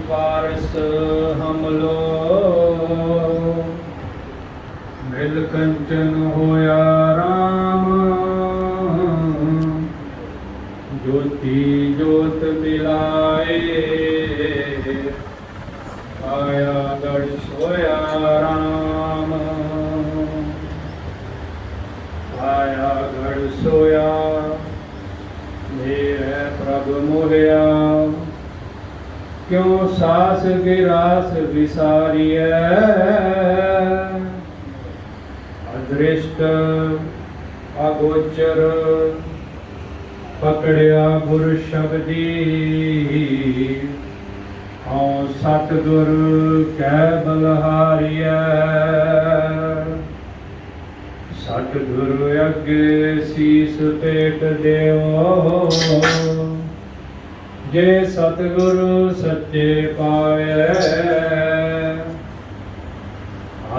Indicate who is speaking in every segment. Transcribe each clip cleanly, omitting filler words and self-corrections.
Speaker 1: पारस हम लोग मिल कंचन होया राम। ज्योति ज्योत मिलाए आया गढ़ सोया राम। आया गढ़ सोया मेरे प्रभु मोहया। क्यों सास गिरास विसारिय अदृष्ट अगोचर पकड़िया गुरु शब्दी। हाँ सतगुरु कै बलहारिय सतगुरु अगे शीस पेट देओ। जे सतगुरु सच्चे पावे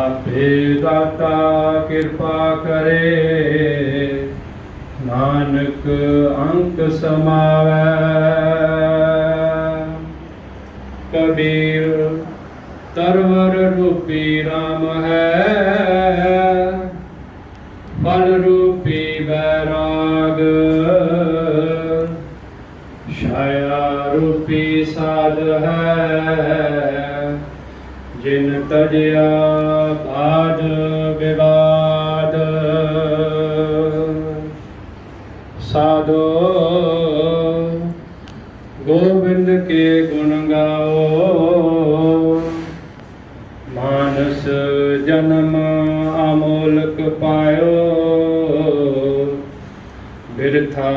Speaker 1: आपे दाता कृपा करे। नानक अंक समावे कबीर तरवर रूपी राम है। फल रूपी बैराग छाया रूपी साध है। जिन तजया बाध विवाद साधो गोविंद के गुण गाओ। मानस जन्म अमोलक पायो। बिरथा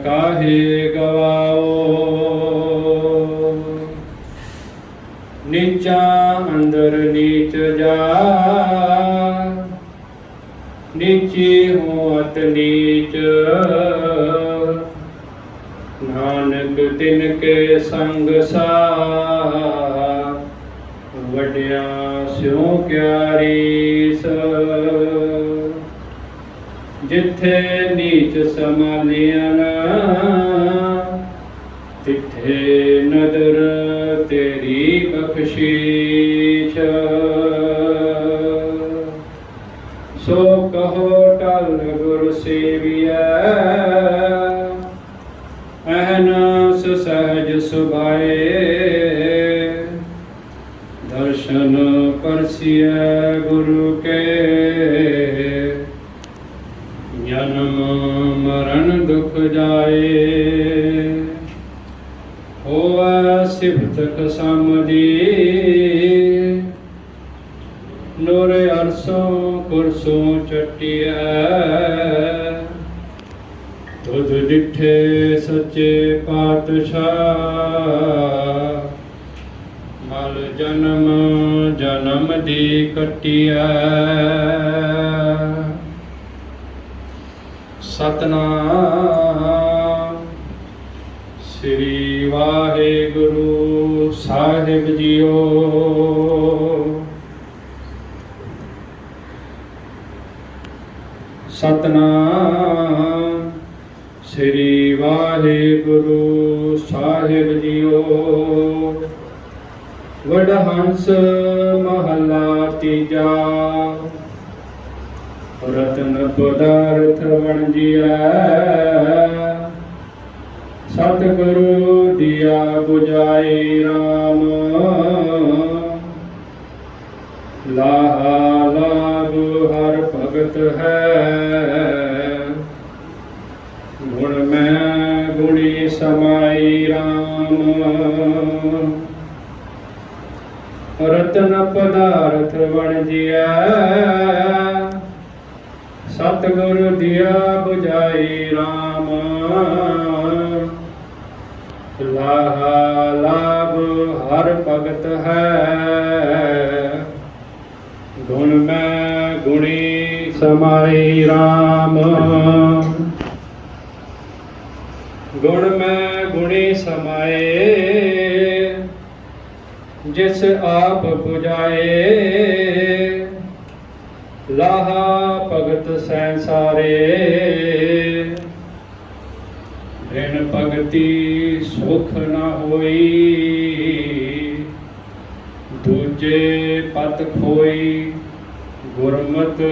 Speaker 1: काहे गवाओ। नीचा अंदर नीच जा नीची हूँ अत नीच। नानक तिनके संग सा वड्या स्यों क्या रीस। जिथे नीच समालियां तिथे नदर तेरी बख्शीश। सो कहो टल गुरु सेविया अहनास सहज सुभाए। दर्शन परसिय गुरु के जन्म मरण दुख जाए। होवा सिफत समदी नूर अरसों कुरसों चटिया। तुध डिठे सच्चे पातशाह मल जन्म जन्म दी कटिया। सतनाम श्री वाहेगुरु साहिब जीओ। सतनाम श्री वाहेगुरु साहिब जीओ। वडहंस महला तीजा रतन पदार्थ वणजिया। सतगुरु दिया बुझाए राम। लाहा लाभ हर भगत है। गुण में गुणी समाई राम। रतन पदार्थ वणजिया। सतगुरु दिया बुझाई राम। लाहा लाभ हर भगत है। गुण में गुणी समाई राम। गुण में गुणी समाए जिस आप बुझाए। लाहा भगत संसारे ऋण भगति सुख न होई, दूजे पत खोई, गुरमत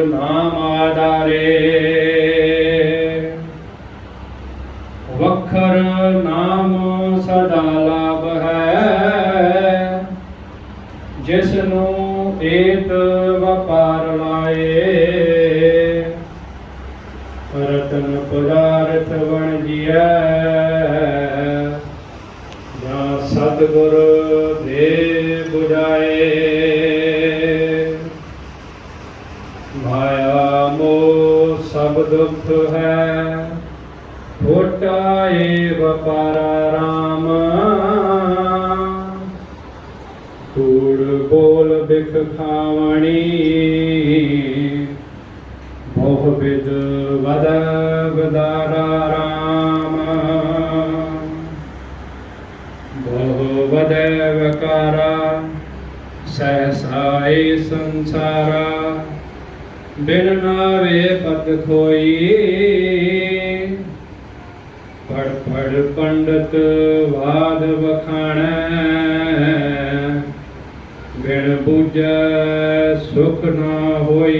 Speaker 1: नाम आधारे। वखर नाम सदा लाभ है, जिसनों एत वपार लाए। रतन पदार्थ बन जिया, जा सतगुर दे बुझाए। माया मोह सब दुख है, खोटा ए वपारा राम। कूड़ बोल बिख खावणी, मोह विद वद वदारा राम। मोह वद वकारा, सहसाए संसारा। बिन नावे पत खोई, पढ़ पढ़ पंडित वाद वखाणै। बिन बूझै सुख न होई,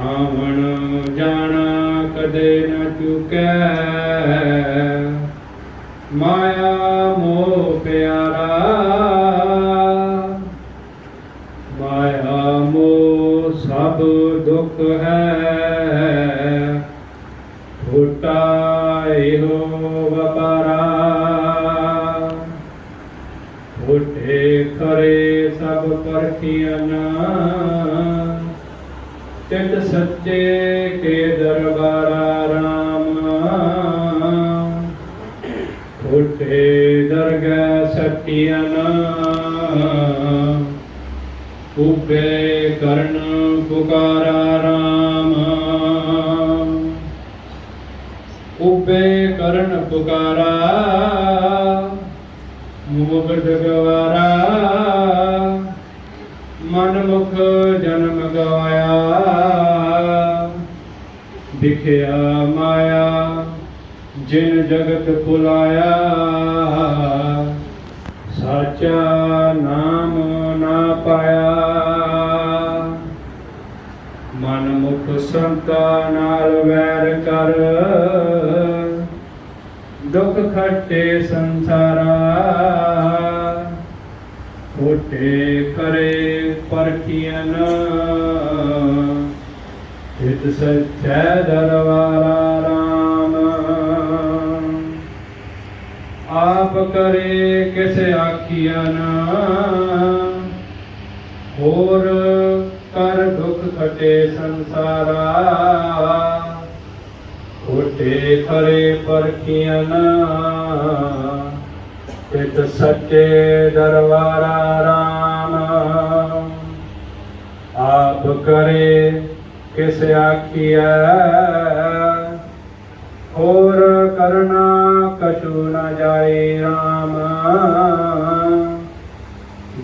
Speaker 1: आवन जाना कदे न चुकै। माया मोह प्यारा, माया मोह सब दुख है। खोटा एहो वपारा, खोटे खरे सब परखियन। चित सच्चे के दरबारा राम। खोटे दरगह सटियन, उबे करण पुकारा राम। उबे करण पुकारा, मुगध गवारा। मन मुख जन्म गवाया, दिखया माया जिन जगत भुलाया। साचा नाम ना पाया, मन मुख संता नाल वैर कर। दुख खट्टे संसारा, खोटे खरे परखियन। हित सच्चै दरबारा राम। आप करे किस आखियन, होर कर दुख खटे संसारा। खोटे खरे परखियन, हित सच्चे दरबारा राम। आप करे किस आखिया, और करना कछु न जाए राम।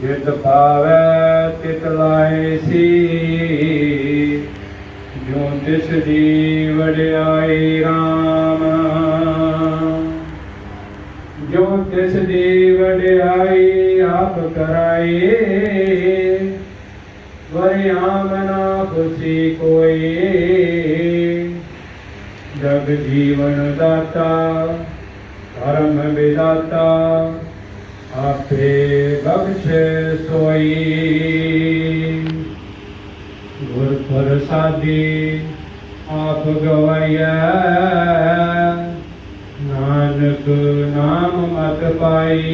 Speaker 1: जित पावै तित लाए सी, जो तिस दी वड्याई राम। जो तिस दी वड्याई आप कराए। वरियाम ना खुशी कोई, जग जीवन दाता धर्म विदाता। आपे बख्शे सोई, गुर प्रसादी आप गवाया। नानक नाम मत पाई,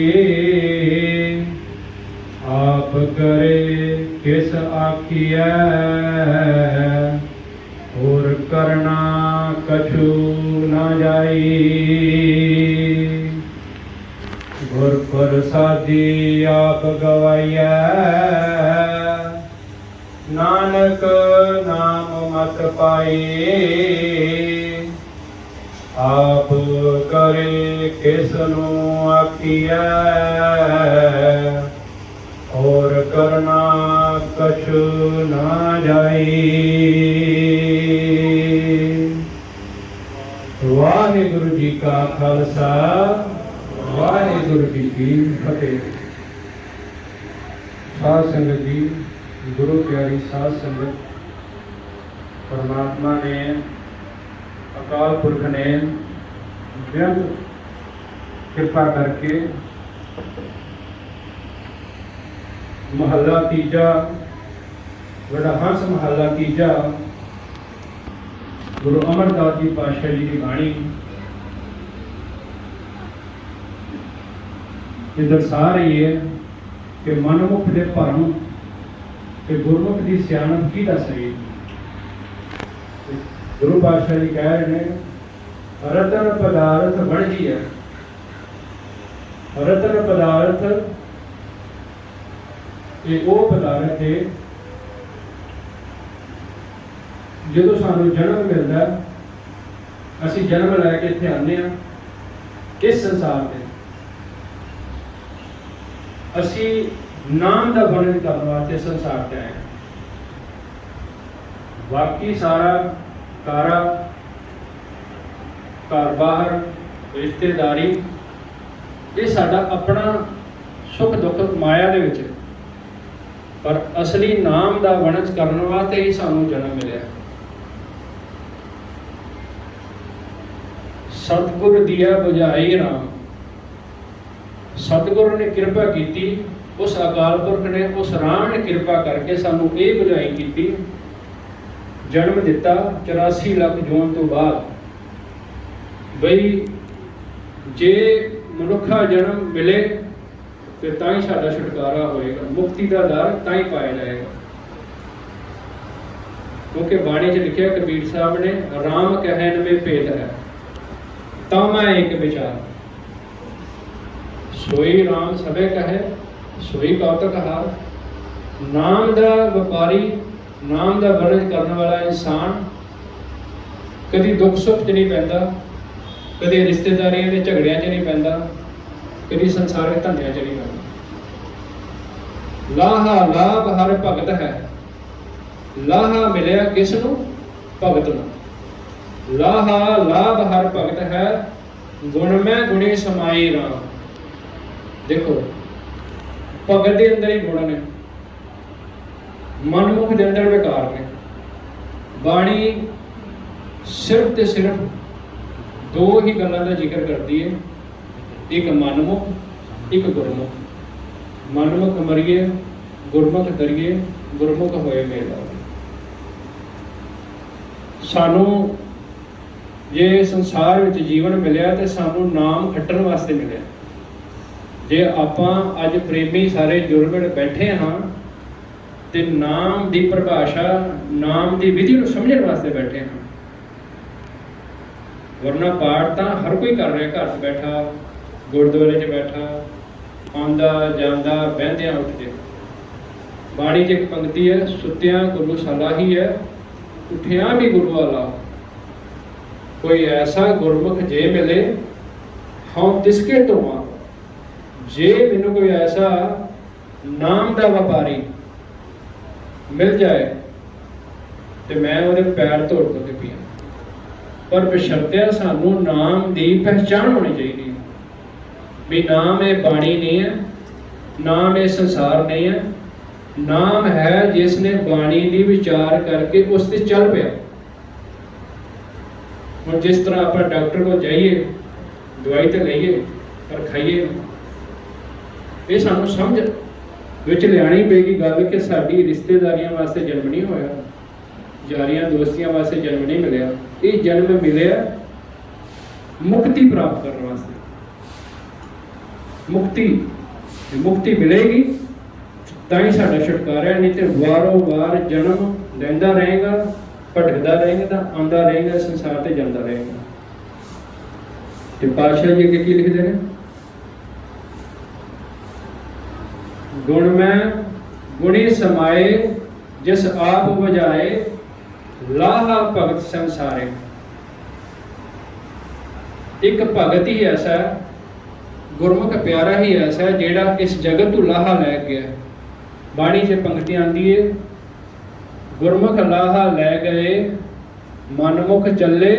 Speaker 1: आप करे किस आखिया। और करना कछु न जाई। गुर प्रसादी आप गवाया। नानक नाम मत पाई, आप करे किसनु आखिया। और करना कछु ना जाई। वाहिगुरु जी का खालसा वाहिगुरु जी की फतेह। साध संगत जी, गुरु प्यारी साध संगत, परमात्मा ने, अकाल पुरख ने बेअंत कृपा करके महला तीजा, बड़ा हंस महला तीजा गुरु अमरदास जी पातशाह जी की बाणी ये दर्शा रही है कि मनमुख के भरम कि गुरमुख की सियाणप की दस रही। गुरु पातशाह जी कह रहे हैं, रतन पदार्थ वणजी है। रतन पदार्थ ये वो पदार्थ है जो सानू जन्म मिलता, असी जन्म लैके इत्थे आने इस संसार में असी नाम का वर्णन करने वास्ते संसार से आए। बाकी सारा कारा घर बाहर रिश्तेदारी ये साडा अपना सुख दुख माया दे विच, पर असली नाम का वर्णन करने वास्ते ही सानू जन्म मिले। सतगुर दिया बुझाई राम, सतगुरु ने कृपा की, उस अकाल पुरख ने, उस राम ने कृपा करके सानू ये बुझाई की, जन्म दिता 84 लाख जोन तो बाद। बई जे मनुखा जन्म मिले तो ताई साडा छुटकारा होएगा, मुक्ति का दर ताई पाया जाएगा। क्योंकि बाणी च लिखा कबीर साहब ने, राम कहन में भेद है तामा एक विचार, सोई राम सबे कहे सोई कौतक हार। नाम दा व्यापारी, नाम दा वर्णन करने वाला इंसान कभी दुख सुख च नहीं पैंदा, कभी रिश्तेदारियों के झगड़िया च नहीं पैंदा, कभी संसारिक धंधिया च नहीं पैंदा। लाहा लाभ हर भगत है, लाहा मिलिया किसनू भगत नू। लाहा लाभ हर भगत है, गुण में गुणी समाई राम। देखो भगत के अंदर ही गुण ने, मनमुख के अंदर विकार ने। बाणी सिर्फ ते सिर्फ दो ही गल्लां दा जिक्र करती है, एक मनमुख, एक गुरमुख। मनमुख मरिए गुरमुख दरिए, गुरमुख होए मेला। सानू जे संसार में जीवन मिलया तो सानू नाम खट्टन वास्ते मिले। जे आपां अज प्रेमी सारे जुर्मड़ बैठे हाँ तो नाम की परिभाषा, नाम की विधि को समझने वास्ते बैठे हाँ। वरना पाठ तो हर कोई कर रहा, घर बैठा, गुरुद्वारे च बैठा, आंदा जांदा बहंदियां उठदे। बाणी च एक पंक्ति है, सुत्तियां गुरु सलाही है, उठिया भी गुरु वाला। कोई ऐसा गुरमुख जे मिले हम तिसके तो हाँ, जे मैनू कोई ऐसा नाम का व्यापारी मिल जाए तो मैं वो पैर तोड़ के पिया। पर बशर्ते सानू नाम की पहचान होनी चाहिए भी नाम ये बाणी नहीं है, नाम ये संसार नहीं है, नाम है जिसने बाणी की विचार करके उस ते चल पिया। हम जिस तरह आप डॉक्टर को जाइए, दवाई तो लीए पर खाइए, ये सानू समझ विच लियानी पेगी गल कि साडी रिश्तेदारियों वास्ते जन्म नहीं होया, यारियां दोस्तियां वास्ते जन्म नहीं मिलया। ये जन्म मिलया मुक्ति प्राप्त करने वास्ते। मुक्ति मिलेगी ताई साडा छुटकारा, नहीं तो वारों वार जन्म लैंदा रहेगा, भटकदा रहेगा, आंदा रहेगा, संसार से जाता रहेगा। तो पातशाह जी अगे की लिखते हैं, गुण में गुणी समाए जिस आप बजाए, लाहा भगत संसारे। एक भगत ही ऐसा, गुरमुख प्यारा ही ऐसा जेड़ा इस जगत तू लाहा लै गया। बाणी से पंक्ति आती है, गुरमुख लाहा लै गए, मनमुख चले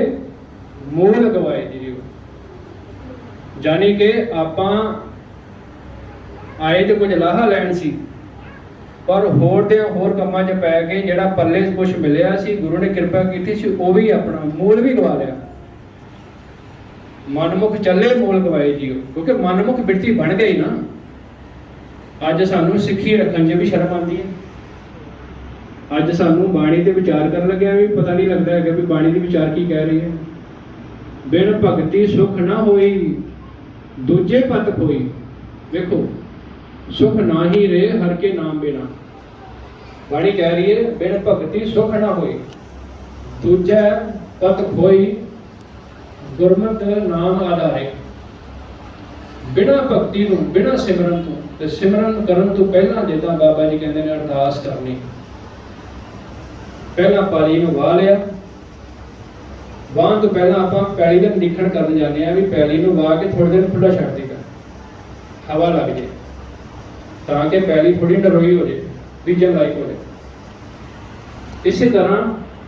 Speaker 1: ਮੂਲ ਗਵਾਏ ਜੀਓ। ਜਾਨੀ ਕਿ ਆਪਾਂ ਆਏ ਤੇ ਕੁਝ ਲਾਹਾ ਲੈਣ ਸੀ, ਪਰ ਹੋਰ ਦੇ ਹੋਰ ਕੰਮਾਂ 'ਚ ਪੈ ਕੇ ਜਿਹੜਾ ਪੱਲੇ ਕੁਛ ਮਿਲਿਆ ਸੀ, ਗੁਰੂ ਨੇ ਕਿਰਪਾ ਕੀਤੀ ਸੀ, ਉਹ ਵੀ ਆਪਣਾ ਮੂਲ ਵੀ ਗਵਾ ਲਿਆ। ਮਨਮੁਖ ਚੱਲੇ ਮੂਲ ਗਵਾਏ ਜੀਓ, ਕਿਉਂਕਿ ਮਨਮੁਖ ਬਿਰਤੀ ਬਣ ਗਈ ਨਾ। ਅੱਜ ਸਾਨੂੰ ਸਿੱਖੀ ਰੱਖਣ 'ਚ ਵੀ ਸ਼ਰਮ ਆਉਂਦੀ ਹੈ। ਅੱਜ ਸਾਨੂੰ ਬਾਣੀ ਦੇ ਵਿਚਾਰ ਕਰਨ ਲੱਗਿਆ ਵੀ ਪਤਾ ਨਹੀਂ ਲੱਗਦਾ ਹੈਗਾ ਵੀ ਬਾਣੀ ਦੇ ਵਿਚਾਰ ਕੀ ਕਹਿ ਰਹੀ ਹੈ। ਬਿਨ ਭਗਤੀ ਸੁਖ ਨਾ ਹੋਈ, ਦੂਜੇ ਪਤ ਕੋਈ। ਵੇਖੋ, ਸੁਖ ਨਾ ਹੀ ਰੇ ਹਰ ਕੇ ਨਾਮ ਬਿਨਾ। ਬਾਣੀ ਕਹਿ ਰਹੀ ਹੈ ਬਿਨ ਭਗਤੀ ਸੁਖ ਨਾ ਹੋਈ, ਦੂਜਾ ਪਤ ਖੋਈ, ਗੁਰਮਤਿ ਨਾਮ ਆਧਾਰੇ। ਬਿਨਾ ਭਗਤੀ ਨੂੰ, ਬਿਨਾ ਸਿਮਰਨ ਤੋਂ, ਤੇ ਸਿਮਰਨ ਕਰਨ ਤੋਂ ਪਹਿਲਾਂ ਜਿੱਦਾਂ ਬਾਬਾ ਜੀ ਕਹਿੰਦੇ ਨੇ ਅਰਦਾਸ ਕਰਨੀ। ਪਹਿਲਾਂ ਪਾਲੀ ਨੂੰ ਵਾਹ ਲਿਆ, ਵਾਹਣ ਤੋਂ ਪਹਿਲਾਂ ਆਪਾਂ ਪੈਲੀ ਦਾ ਨਿਰੀਖਣ ਕਰਨ ਜਾਂਦੇ ਹਾਂ ਵੀ ਪੈਲੀ ਨੂੰ ਵਾਹ ਕੇ ਥੋੜੇ ਦਿਨ ਖੁੱਲਾ ਛੱਡ ਦੇਗਾ, ਹਵਾ ਲੱਗ ਜੇ, ਤਾਂ ਕਿ ਪੈਲੀ ਥੋੜੀ ਨਰੋਈ ਹੋ ਜਾਏ, ਬੀਜਣ ਲਾਇਕ ਹੋ ਜਾਏ। ਇਸੇ ਤਰ੍ਹਾਂ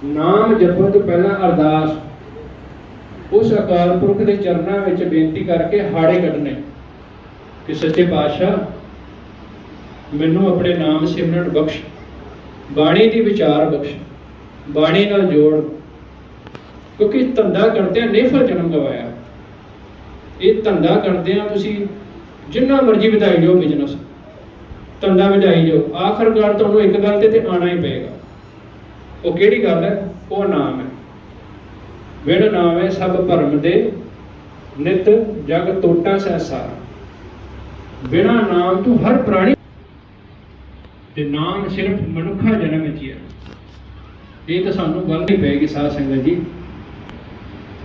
Speaker 1: ਨਾਮ ਜਪਣ ਤੋਂ ਪਹਿਲਾਂ ਅਰਦਾਸ, ਉਸ ਅਕਾਲ ਪੁਰਖ ਦੇ ਚਰਨਾਂ ਵਿੱਚ ਬੇਨਤੀ ਕਰਕੇ ਹਾੜੇ ਕੱਢਣੇ ਕਿ ਸੱਚੇ ਪਾਤਸ਼ਾਹ ਮੈਨੂੰ ਆਪਣੇ ਨਾਮ ਸਿਮਰਨ ਬਖਸ਼, ਬਾਣੀ ਦੀ ਵਿਚਾਰ ਬਖਸ਼, ਬਾਣੀ ਨਾਲ ਜੋੜ। ਕਿਉਂਕਿ ਧੰਦਾ ਕਰਦਿਆਂ ਨਿਫਲ ਜਨਮ ਗਵਾਇਆ। ਇਹ ਧੰਦਾ ਕਰਦਿਆਂ ਤੁਸੀਂ ਜਿੰਨਾ ਮਰਜ਼ੀ ਵਧਾਈ ਜਾਓ ਬਿਜ਼ਨਸ, ਧੰਦਾ ਵਧਾਈ ਜਾਓ, ਆਖਰਕਾਰ ਤੁਹਾਨੂੰ ਇੱਕ ਗੱਲ ਤੇ ਆਉਣਾ ਹੀ ਪਏਗਾ। ਉਹ ਕਿਹੜੀ ਗੱਲ ਹੈ? ਉਹ ਨਾਮ ਹੈ। ਵਿਣ ਨਾਮ ਹੈ ਸਭ ਭਰਮ ਦੇ, ਨਿਤ ਜਗ ਤੋਟਾ ਸੰਸਾਰ। ਬਿਨਾਂ ਨਾਮ ਤੋਂ ਹਰ ਪ੍ਰਾਣੀ, ਤੇ ਨਾਮ ਸਿਰਫ ਮਨੁੱਖਾ ਜਨਮ ਵਿੱਚ ਹੀ ਹੈ। ਇਹ ਤਾਂ ਸਾਨੂੰ ਗੱਲ ਨਹੀਂ ਪਏਗੀ ਸਾਧ ਸੰਗਤ ਜੀ।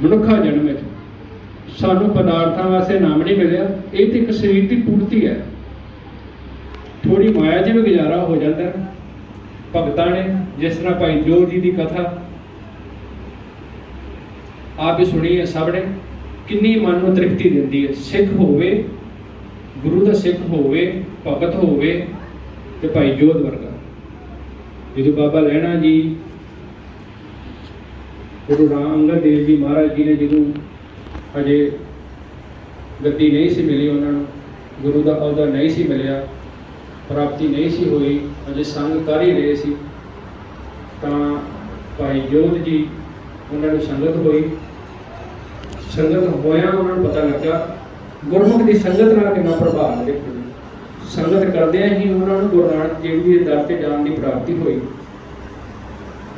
Speaker 1: ਮਨੁੱਖਾ ਜਨਮ ਵਿੱਚ ਸਾਨੂੰ ਪਦਾਰਥਾਂ ਵਾਸਤੇ ਨਾਮ ਨਹੀਂ ਮਿਲਿਆ। ਇਹ ਤੇ ਇੱਕ ਸਰੀਰ ਦੀ ਪੂਰਤੀ ਹੈ। ਥੋੜੀ ਮਾਇਆ 'ਚ ਵੀ ਗੁਜ਼ਾਰਾ ਹੋ ਜਾਂਦਾ। ਭਗਤਾਂ ਨੇ, ਜਿਸ ਤਰ੍ਹਾਂ ਭਾਈ ਜੋਧ ਜੀ ਦੀ ਕਥਾ ਆਪ ਹੀ ਸੁਣੀ ਹੈ ਸਭ ਨੇ, ਕਿੰਨੀ ਮਨ ਨੂੰ ਤ੍ਰਿਪਤੀ ਦਿੰਦੀ ਹੈ। ਸਿੱਖ ਹੋਵੇ, ਗੁਰੂ ਦਾ ਸਿੱਖ ਹੋਵੇ, ਭਗਤ ਹੋਵੇ, ਤੇ ਭਾਈ ਜੋਧ ਵਰਗਾ। ਜਦੋਂ ਬਾਬਾ ਲਹਿਣਾ ਜੀ, ਗੁਰੂ ਰਾਮ ਅੰਗਦ ਦੇਵ ਜੀ ਮਹਾਰਾਜ ਜੀ ਨੇ ਜਦੋਂ ਹਜੇ ਗੱਦੀ ਨਹੀਂ ਸੀ ਮਿਲੀ, ਉਹਨਾਂ ਨੂੰ ਗੁਰੂ ਦਾ ਅਹੁਦਾ ਨਹੀਂ ਸੀ ਮਿਲਿਆ, ਪ੍ਰਾਪਤੀ ਨਹੀਂ ਸੀ ਹੋਈ, ਅਜੇ ਸੰਗ ਕਰ ਹੀ ਰਹੇ ਸੀ, ਤਾਂ ਭਾਈ ਜੋਧ ਜੀ ਉਹਨਾਂ ਨੂੰ ਸੰਗਤ ਹੋਈ। ਸੰਗਤ ਹੋਇਆ ਉਹਨਾਂ ਨੂੰ ਪਤਾ ਲੱਗਾ ਗੁਰਮੁਖ ਦੀ ਸੰਗਤ ਨਾਲ ਕਿੰਨਾ ਪ੍ਰਭਾਵ ਹੈ। ਸੰਗਤ ਕਰਦਿਆਂ ਹੀ ਉਹਨਾਂ ਨੂੰ ਗੁਰੂ ਨਾਨਕ ਦੇਵ ਜੀ ਦੇ ਦਰ ਤੇ ਜਾਣ ਦੀ ਪ੍ਰਾਪਤੀ ਹੋਈ।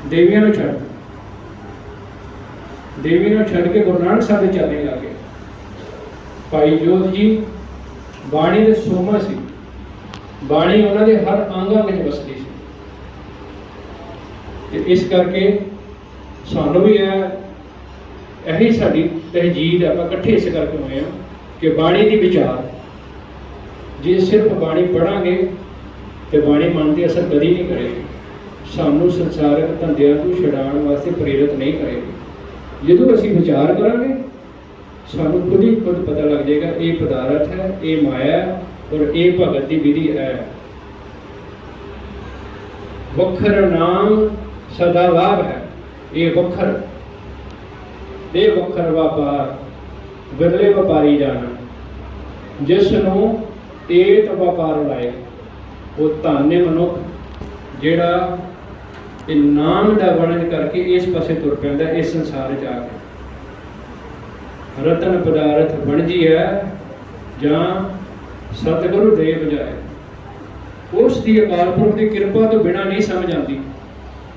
Speaker 1: ਦੇਵੀਆਂ ਨੂੰ ਛੱਡ ਕੇ ਗੁਰੂ ਨਾਨਕ ਸਾਹਿਬ ਦੇ ਚਰਨੇ ਲੱਗੇ। ਭਾਈ ਜੋਧ ਜੀ ਬਾਣੀ ਦੇ ਸੋਮਾ ਸੀ। ਬਾਣੀ ਉਹਨਾਂ ਦੇ ਹਰ ਅੰਗਾਂ ਵਿੱਚ ਵਸਦੀ ਸੀ। ਤੇ ਇਸ ਕਰਕੇ ਸਾਨੂੰ ਵੀ ਇਹੀ ਸਾਡੀ ਤਹਿਜੀਦ, ਆਪਾਂ ਇਕੱਠੇ ਇਸ ਕਰਕੇ ਹੋਏ ਹਾਂ ਕਿ ਬਾਣੀ ਦੀ ਵਿਚਾਰ। ਜੇ ਸਿਰਫ ਬਾਣੀ ਪੜ੍ਹਾਂਗੇ ਤੇ ਬਾਣੀ ਮਨ ਤੇ ਅਸਰ ਕਦੀ ਨਹੀਂ ਕਰੇਗੀ। ਸਾਨੂੰ ਸੰਸਾਰਕ ਧੰਦਿਆਂ ਤੋਂ ਛਡਾਉਣ ਵਾਸਤੇ ਪ੍ਰੇਰਿਤ ਨਹੀਂ ਕਰੇਗੀ। ਜਦੋਂ ਅਸੀਂ ਵਿਚਾਰ ਕਰਾਂਗੇ ਸਾਨੂੰ ਖੁਦ ਹੀ ਖੁਦ ਪਤਾ ਲੱਗ ਜਾਏਗਾ ਇਹ ਪਦਾਰਥ ਹੈ, ਇਹ ਮਾਇਆ ਹੈ, ਔਰ ਇਹ ਭਗਤ ਦੀ ਵਿਧੀ ਹੈ। ਵਖਰ ਨਾਮ ਸਦਾ ਲਾਭ ਹੈ। ਇਹ ਵਖਰ ਵਪਾਰ, ਵਿਰਲੇ ਵਪਾਰੀ ਜਾਣਾ। ਜਿਸ ਨੂੰ ਏਤ ਵਪਾਰ ਲਾਏ, ਉਹ ਧੰਨ ਮਨੁੱਖ ਜਿਹੜਾ ਇਹ ਨਾਮ ਦਾ ਵਰਣਨ ਕਰਕੇ ਇਸ ਪਾਸੇ ਤੁਰ ਪੈਂਦਾ। ਇਸ ਸੰਸਾਰ 'ਚ ਆ ਕੇ ਰਤਨ ਪਦਾਰਥ ਬਣਜੀ ਹੈ ਜਾਂ ਸਤਿਗੁਰੂ ਦੇ ਬਜਾਏ। ਉਸ ਦੀ ਅਕਾਲ ਪੁਰਖ ਦੀ ਕਿਰਪਾ ਤੋਂ ਬਿਨਾਂ ਨਹੀਂ ਸਮਝ ਆਉਂਦੀ,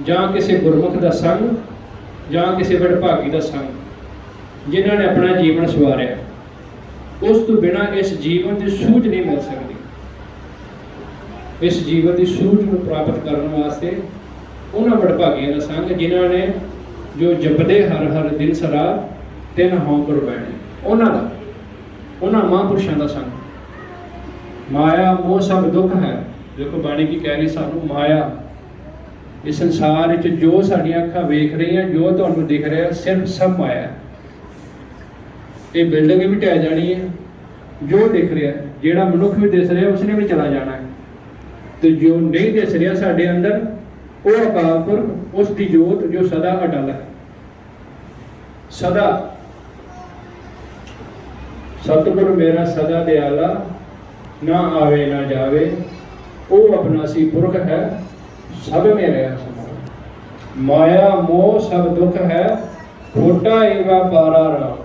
Speaker 1: ਜਾਂ ਕਿਸੇ ਗੁਰਮੁਖ ਦਾ ਸੰਗ, ਜਾਂ ਕਿਸੇ ਵਡਭਾਗੀ ਦਾ ਸੰਗ ਜਿਨ੍ਹਾਂ ਨੇ ਆਪਣਾ ਜੀਵਨ ਸਵਾਰਿਆ। ਉਸ ਤੋਂ ਬਿਨਾਂ ਇਸ ਜੀਵਨ ਦੀ ਸੂਝ ਨਹੀਂ ਮਿਲ ਸਕਦੀ। ਇਸ ਜੀਵਨ ਦੀ ਸੂਝ ਨੂੰ ਪ੍ਰਾਪਤ ਕਰਨ ਵਾਸਤੇ ਉਹਨਾਂ ਵਡਭਾਗੀਆਂ ਦਾ ਸੰਗ ਜਿਨ੍ਹਾਂ ਨੇ ਜੋ ਜਪਦੇ ਹਰ ਹਰ ਦਿਨ ਸਰਾ ਤਿੰਨ ਹਉ ਗੁਰ ਬੈਣੇ, ਉਹਨਾਂ ਮਹਾਂਪੁਰਸ਼ਾਂ ਦਾ ਸੰਗ। ਮਾਇਆ ਮੋਹ ਸਭ ਦੁੱਖ ਹੈ। ਦੇਖੋ ਬਾਣੀ ਕੀ ਕਹਿ ਰਹੀ ਸਾਨੂੰ, ਮਾਇਆ ਇਸ ਸੰਸਾਰ ਵਿੱਚ ਜੋ ਸਾਡੀਆਂ ਅੱਖਾਂ ਵੇਖ ਰਹੀਆਂ, ਜੋ ਤੁਹਾਨੂੰ ਦਿਖ ਰਿਹਾ, ਸਿਰਫ ਸਭ ਮਾਇਆ ਹੈ। ਇਹ ਬਿਲਡਿੰਗ ਵੀ ਢਹਿ ਜਾਣੀ ਹੈ। ਜੋ ਦਿਖ ਰਿਹਾ, ਜਿਹੜਾ ਮਨੁੱਖ ਵੀ ਦਿਸ ਰਿਹਾ, ਉਸਨੇ ਵੀ ਚਲਾ ਜਾਣਾ ਹੈ। ਤੇ ਜੋ ਨਹੀਂ ਦਿਸ ਰਿਹਾ ਸਾਡੇ ਅੰਦਰ, ਉਹ ਅਕਾਲ ਪੁਰਖ, ਉਸ ਦੀ ਜੋਤ ਜੋ ਸਦਾ ਅਟਲ ਹੈ। ਸਦਾ सतगुर मेरा सदा दयाला, ना आवे ना जावे, ओ अविनाशी पुरख है, सब मेरे समान। माया मोह सब दुख है, खोटा ए व्यापारा राम।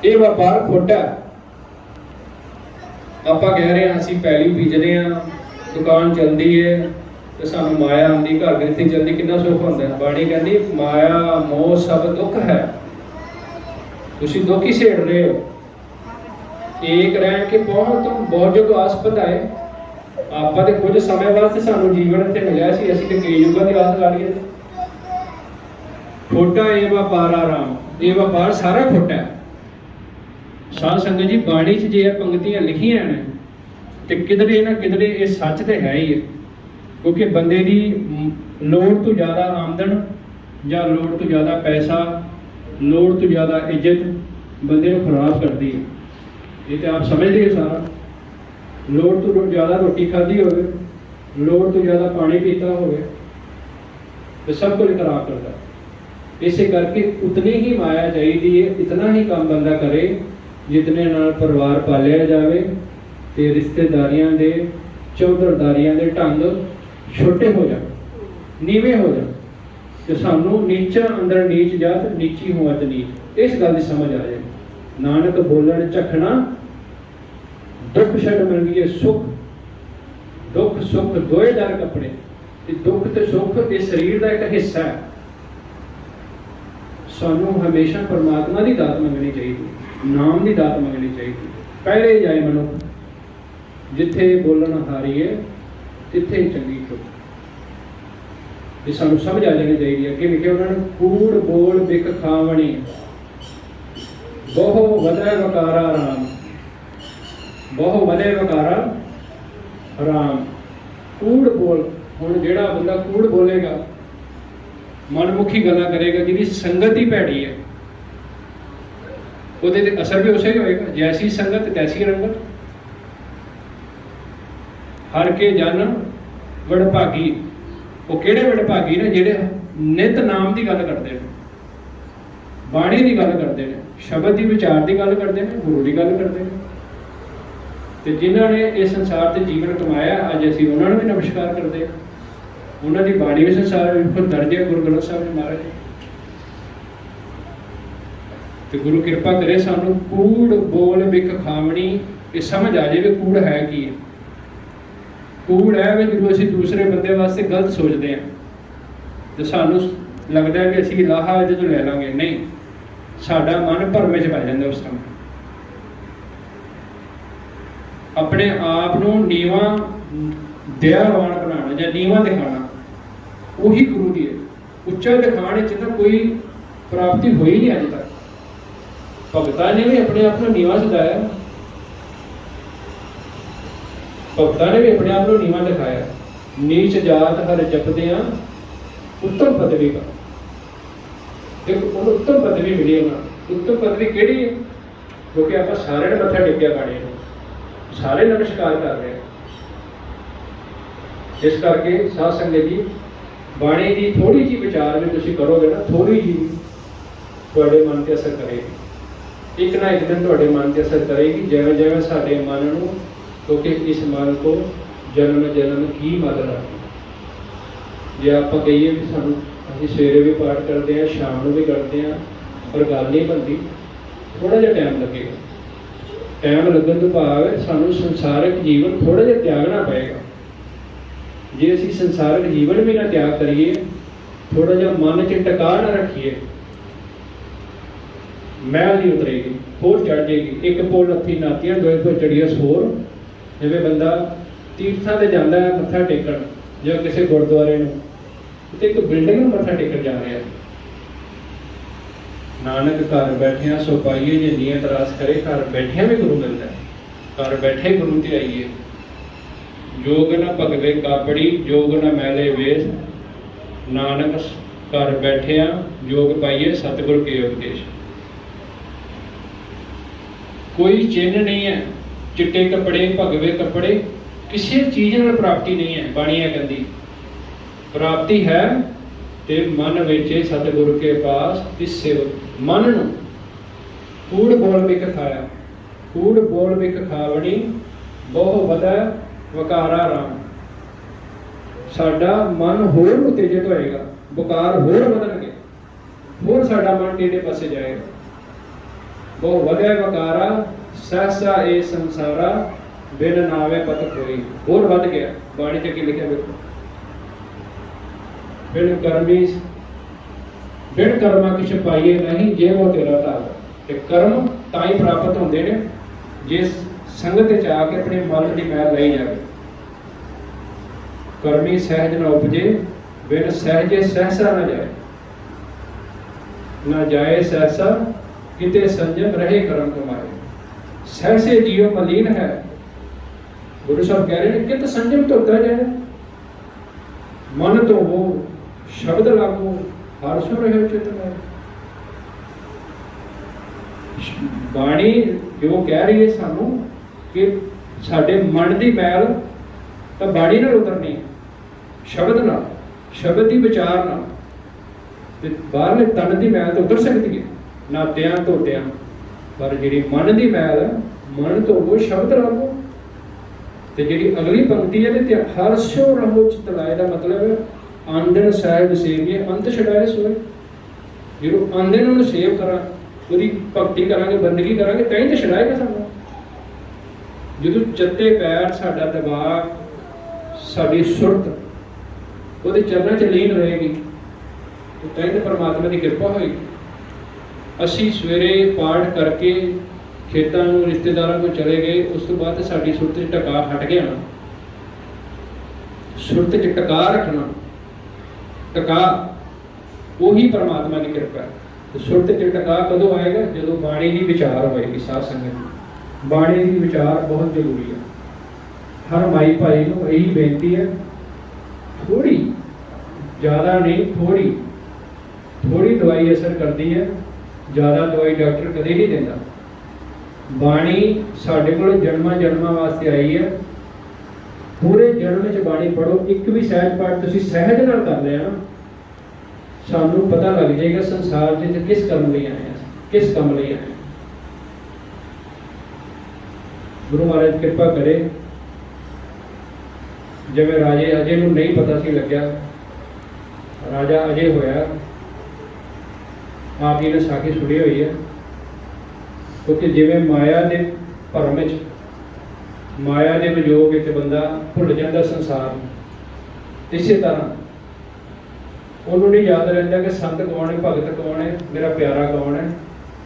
Speaker 1: ये व्यापार खोटा है। ਆਪਾਂ कह रहे हैं ਅਸੀਂ पैली बीजने दुकान चलती है तो सानू माया आती, घर गृहस्थी चलती, कितना सुख होता है। बाणी कहती माया मोह सब दुख है, तुसी दुख ही छेड़ रहे हो। एक रह के बहुत तुम बहुत जो आस बधाए। ਆਪਾਂ ਤੇ कुछ समय वास्ते सानू जीवन इत्थे मिलिया सी, ਅਸੀਂ ਤੇ कई युगां ਦੀ आस ला लईए। खोटा ए व्यापारा राम, ये व्यापार सारा खोटा है। साध संगत जी बाणी च जे पंक्तियां लिखियां ने ते किधरे ना किधरे ये सच तो है ही है, क्योंकि बंदे की लोड़ तो ज़्यादा आमदन या लोड़ तो ज़्यादा पैसा, लोड़ तो ज़्यादा इज्जत बंदे को खराब करती है। ये तो आप समझते हो सारा। लोड़ तो ज़्यादा रोटी खाधी हो, लोड़ तो ज़्यादा पानी पीता हो, तो सब कुछ खराब करता है। इस करके उतनी ही माया चाहिए है, इतना ही काम बंदा करे जितने नाल परिवार पालिया जाए, तो रिश्तेदारियां दे चौधरदारियां दे ढंग छोटे हो जाए, नीवे हो जाए, तो सानू नीचा अंदर नीच जात, नीची हो अत नीच, इस गल की समझ आ जाए। नानक बोलन झखना, दुख छड़ मंगिए सुख, दुख सुख दोए दर कपड़े। दुख तो सुख ये शरीर का एक हिस्सा है। सानू हमेशा परमात्मा की दात मंगनी चाहिए, नाम की दात मंगनी चाहिए। पहले जाए मनुख, जिथे बोलन हारीए तिथे चंगी चुप। ये सानू समझ आ जानी चाहिए। अगे लिखे उन्होंने कूड़ बोल बिक खावणी, बहु वधै वकारा राम, बहु वधै वकारा राम। कूड़ बोल, हुण जिहड़ा बंदा कूड़ बोलेगा, मनमुखी गल्लां करेगा, जिहदी संगत ही भैड़ी है, ਉਹਦੇ ਤੇ असर भी उसे ही होएगा। जैसी संगत तैसी रंगत। हर के जन वडभागी, वो किहड़े वडभागी ने जिहड़े नित नाम की गल करते हैं, बाणी की गल करते हैं, शब्द की विचार की गल करते हैं, गुरु की गल करते हैं। तो जिन्होंने इस संसार से जीवन कमाया, अज असीं उन्होंने भी नमस्कार करते हैं। उन्होंने बाणी भी संसार में दर्ज है गुरु ग्रंथ साहब जी महाराज। तो गुरु कृपा करे सानू कूड़ बोल बिक खावणी ये समझ आ जाए भी कूड़ है की है। कूड़ है भी जो असीं दूसरे बंदे वास्ते गलत सोचते हैं, तो सानू लगता है कि असीं लाहा इहदे चों लै लांगे। नहीं, साडा मन भरमे च पै जांदा उस समय। अपने आप नूं नीवा दयावान बनाना या नीवा दिखाना, वही गुरु की है। उच्चा दिखाने च तो कोई प्राप्ति हुई नहीं अज तक। भगता ने भी अपने आप को नीवा सिखाया, भगता ने भी अपने आप को नीवा दिखाया। नीच जात हर जपदियां उत्तम पदवी का, देखो उन्होंने उत्तम पदवी मिली। उन्होंने उत्तम पदवी केड़ी है? क्योंकि आप सारे ने मत्था टेकिया बाणी को, सारे नमस्कार कर रहे हैं। इस करके साध संगत जी बाणी की थोड़ी जी विचार भी तुसीं करोगे ना, थोड़ी जी तुहाडे मन ते असर करेगी। एक ना एक दिन तुहाडे मन ते असर करेगी। जिवें जिवें साडे मन नूं, क्योंकि इस मन को जन्म जन्म की मद रखी। जे आपां कहिए भी सानूं असीं सवेरे भी पाठ करते हैं, शाम को भी करते हैं, पर गल नहीं बनती, थोड़ा जिहा टाइम लगेगा। टाइम लगन तो भाव है सानूं संसारिक जीवन थोड़ा जिहा त्यागना पएगा। जे असीं संसारिक जीवन भी ना त्याग करिए, थोड़ा जिहा मन च टका ना रखिए, मैल नहीं उतरेगी, होर चढ़ जाएगी। एक पुल हथी नातियां, दो पुल चढ़िया सोर। जिवें बंदा तीर्थां ते जांदा है मत्था टेकण ਜਾਂ किसी गुरुद्वारे ਨੂੰ, ਤੇ एक बिल्डिंग ਨੂੰ मत्था टेकण जा रहा है। नानक घर बैठिया सो पाइए, जे नीयत रास करे घर बैठिया भी गुरु मिलता है। घर बैठे गुरु ते आइए। जोग न भगवे कापड़ी, जोग न मैले वेश, नानक घर बैठिया जोग पाइए, सतगुर के उपदेश। कोई चिन्ह नहीं है, चिट्टे कपड़े भगवे कपड़े, किसी चीज़ नाल प्राप्ति नहीं है। बाणियां कहती प्राप्ति है ते मन विच सतगुरु के पास, तिस सेवक मन नूं कूड़ बोल बिक खाया, कूड़ बोल बिक खावणी, बहु वधै वकारा राम। साडा मन होर उत्तेजित होएगा, वकार होर वधणगे, होर साडा मन टेढ़े पासे जाएगा। बहु वधै वकारा, सहसा ए संसारा, बिन नावे पत कोई। होर वध गया। बाणी च की लिखिया देखो, बिन कर्मी बिन कर्मा किछ पाइए नहीं, जे वो तेरा धागा। ते कर्म तां ही प्राप्त होंदे ने जिस संगत च आके अपने मन की मैल लाई जाए। कर्मी सहज न उपजे, बिन सहजे सहसा न जाए। न जाए सहसा, किते संजम रहे कर्म कमाए। सहसे जियो मलीन है, गुरु साहब कह रहे हैं कित संजम धोता जाए। मन तो वो शब्द लागू, हर सो रहे चित में। बाणी जो कह रही है सानू कि साडे मन की मैल तो बाणी नाल उतरनी है, शब्द नाल, शब्द की विचार नाल। बाहरले तन की मैल तो उतर सकती है नातियां धोतियां, पर जी मन की मैल है, मन तो वो शब्द लागो। तो जी अगली पंक्ति है, हर सो रहो चित लाए का मतलब है आंदन साहिब सेविए अंत छड़ाए सोए। जो आंदन सेव करा, ਉਹਦੀ ਭਗਤੀ ਕਰਾਂਗੇ, ਬੰਦਗੀ ਕਰਾਂਗੇ, ਤਾਂ ਹੀ ਤਾਂ ਛਡਾਏਗਾ ਸਾਨੂੰ। ਜਦੋਂ ਚੱਤੇ ਪੈਰ ਸਾਡਾ ਦਿਮਾਗ, ਸਾਡੀ ਸੁਰਤ ਉਹਦੇ ਚਰਨਾਂ 'ਚ ਲੀਨ ਰਹੇਗੀ, ਤਾਂ ਹੀ ਤਾਂ ਪਰਮਾਤਮਾ ਦੀ ਕਿਰਪਾ ਹੋਏਗੀ। ਅਸੀਂ ਸਵੇਰੇ ਪਾਠ ਕਰਕੇ ਖੇਤਾਂ ਨੂੰ ਰਿਸ਼ਤੇਦਾਰਾਂ ਕੋਲ ਚਲੇ ਗਏ, ਉਸ ਤੋਂ ਬਾਅਦ ਸਾਡੀ ਸੁਰਤ 'ਚ ਟਕਾ ਹਟ ਗਿਆ ਨਾ। ਸੁਰਤ 'ਚ ਟਕਾ ਰੱਖਣਾ, ਟਕਾ ਉਹੀ ਪਰਮਾਤਮਾ ਦੀ ਕਿਰਪਾ ਹੈ। सुरत च टका कदों आएगा, जो बाणी की विचार होएगी। साध संगत बाणी की विचार बहुत जरूरी है। हर माई भाई को यही बेनती है, थोड़ी ज़्यादा नहीं, थोड़ी थोड़ी दवाई असर करती है, ज़्यादा दवाई डॉक्टर कदे नहीं देता। बाणी साढ़े को जन्मा जन्मा वास्ते आई है। पूरे जन्म च बाणी पढ़ो, एक भी सहज पाठ तुसीं सहज नाल कर लिया ना, सानू पता लग जाएगा संसार च किस कर्म लिए आए हैं, किस काम लिए आए हैं। गुरु महाराज कृपा करे, जिवें राजे अजय नूं नहीं पता सी लग्या, राजा अजय होया, आप जी ने साखी सुनी हुई है। क्योंकि जिवें माया के भरम च, माया के वियोग च बंदा भुल जाता संसार, इसी तरह ਉਹਨੂੰ नहीं याद रहता कि संत कौन है, भगत कौन है, मेरा प्यारा कौन है।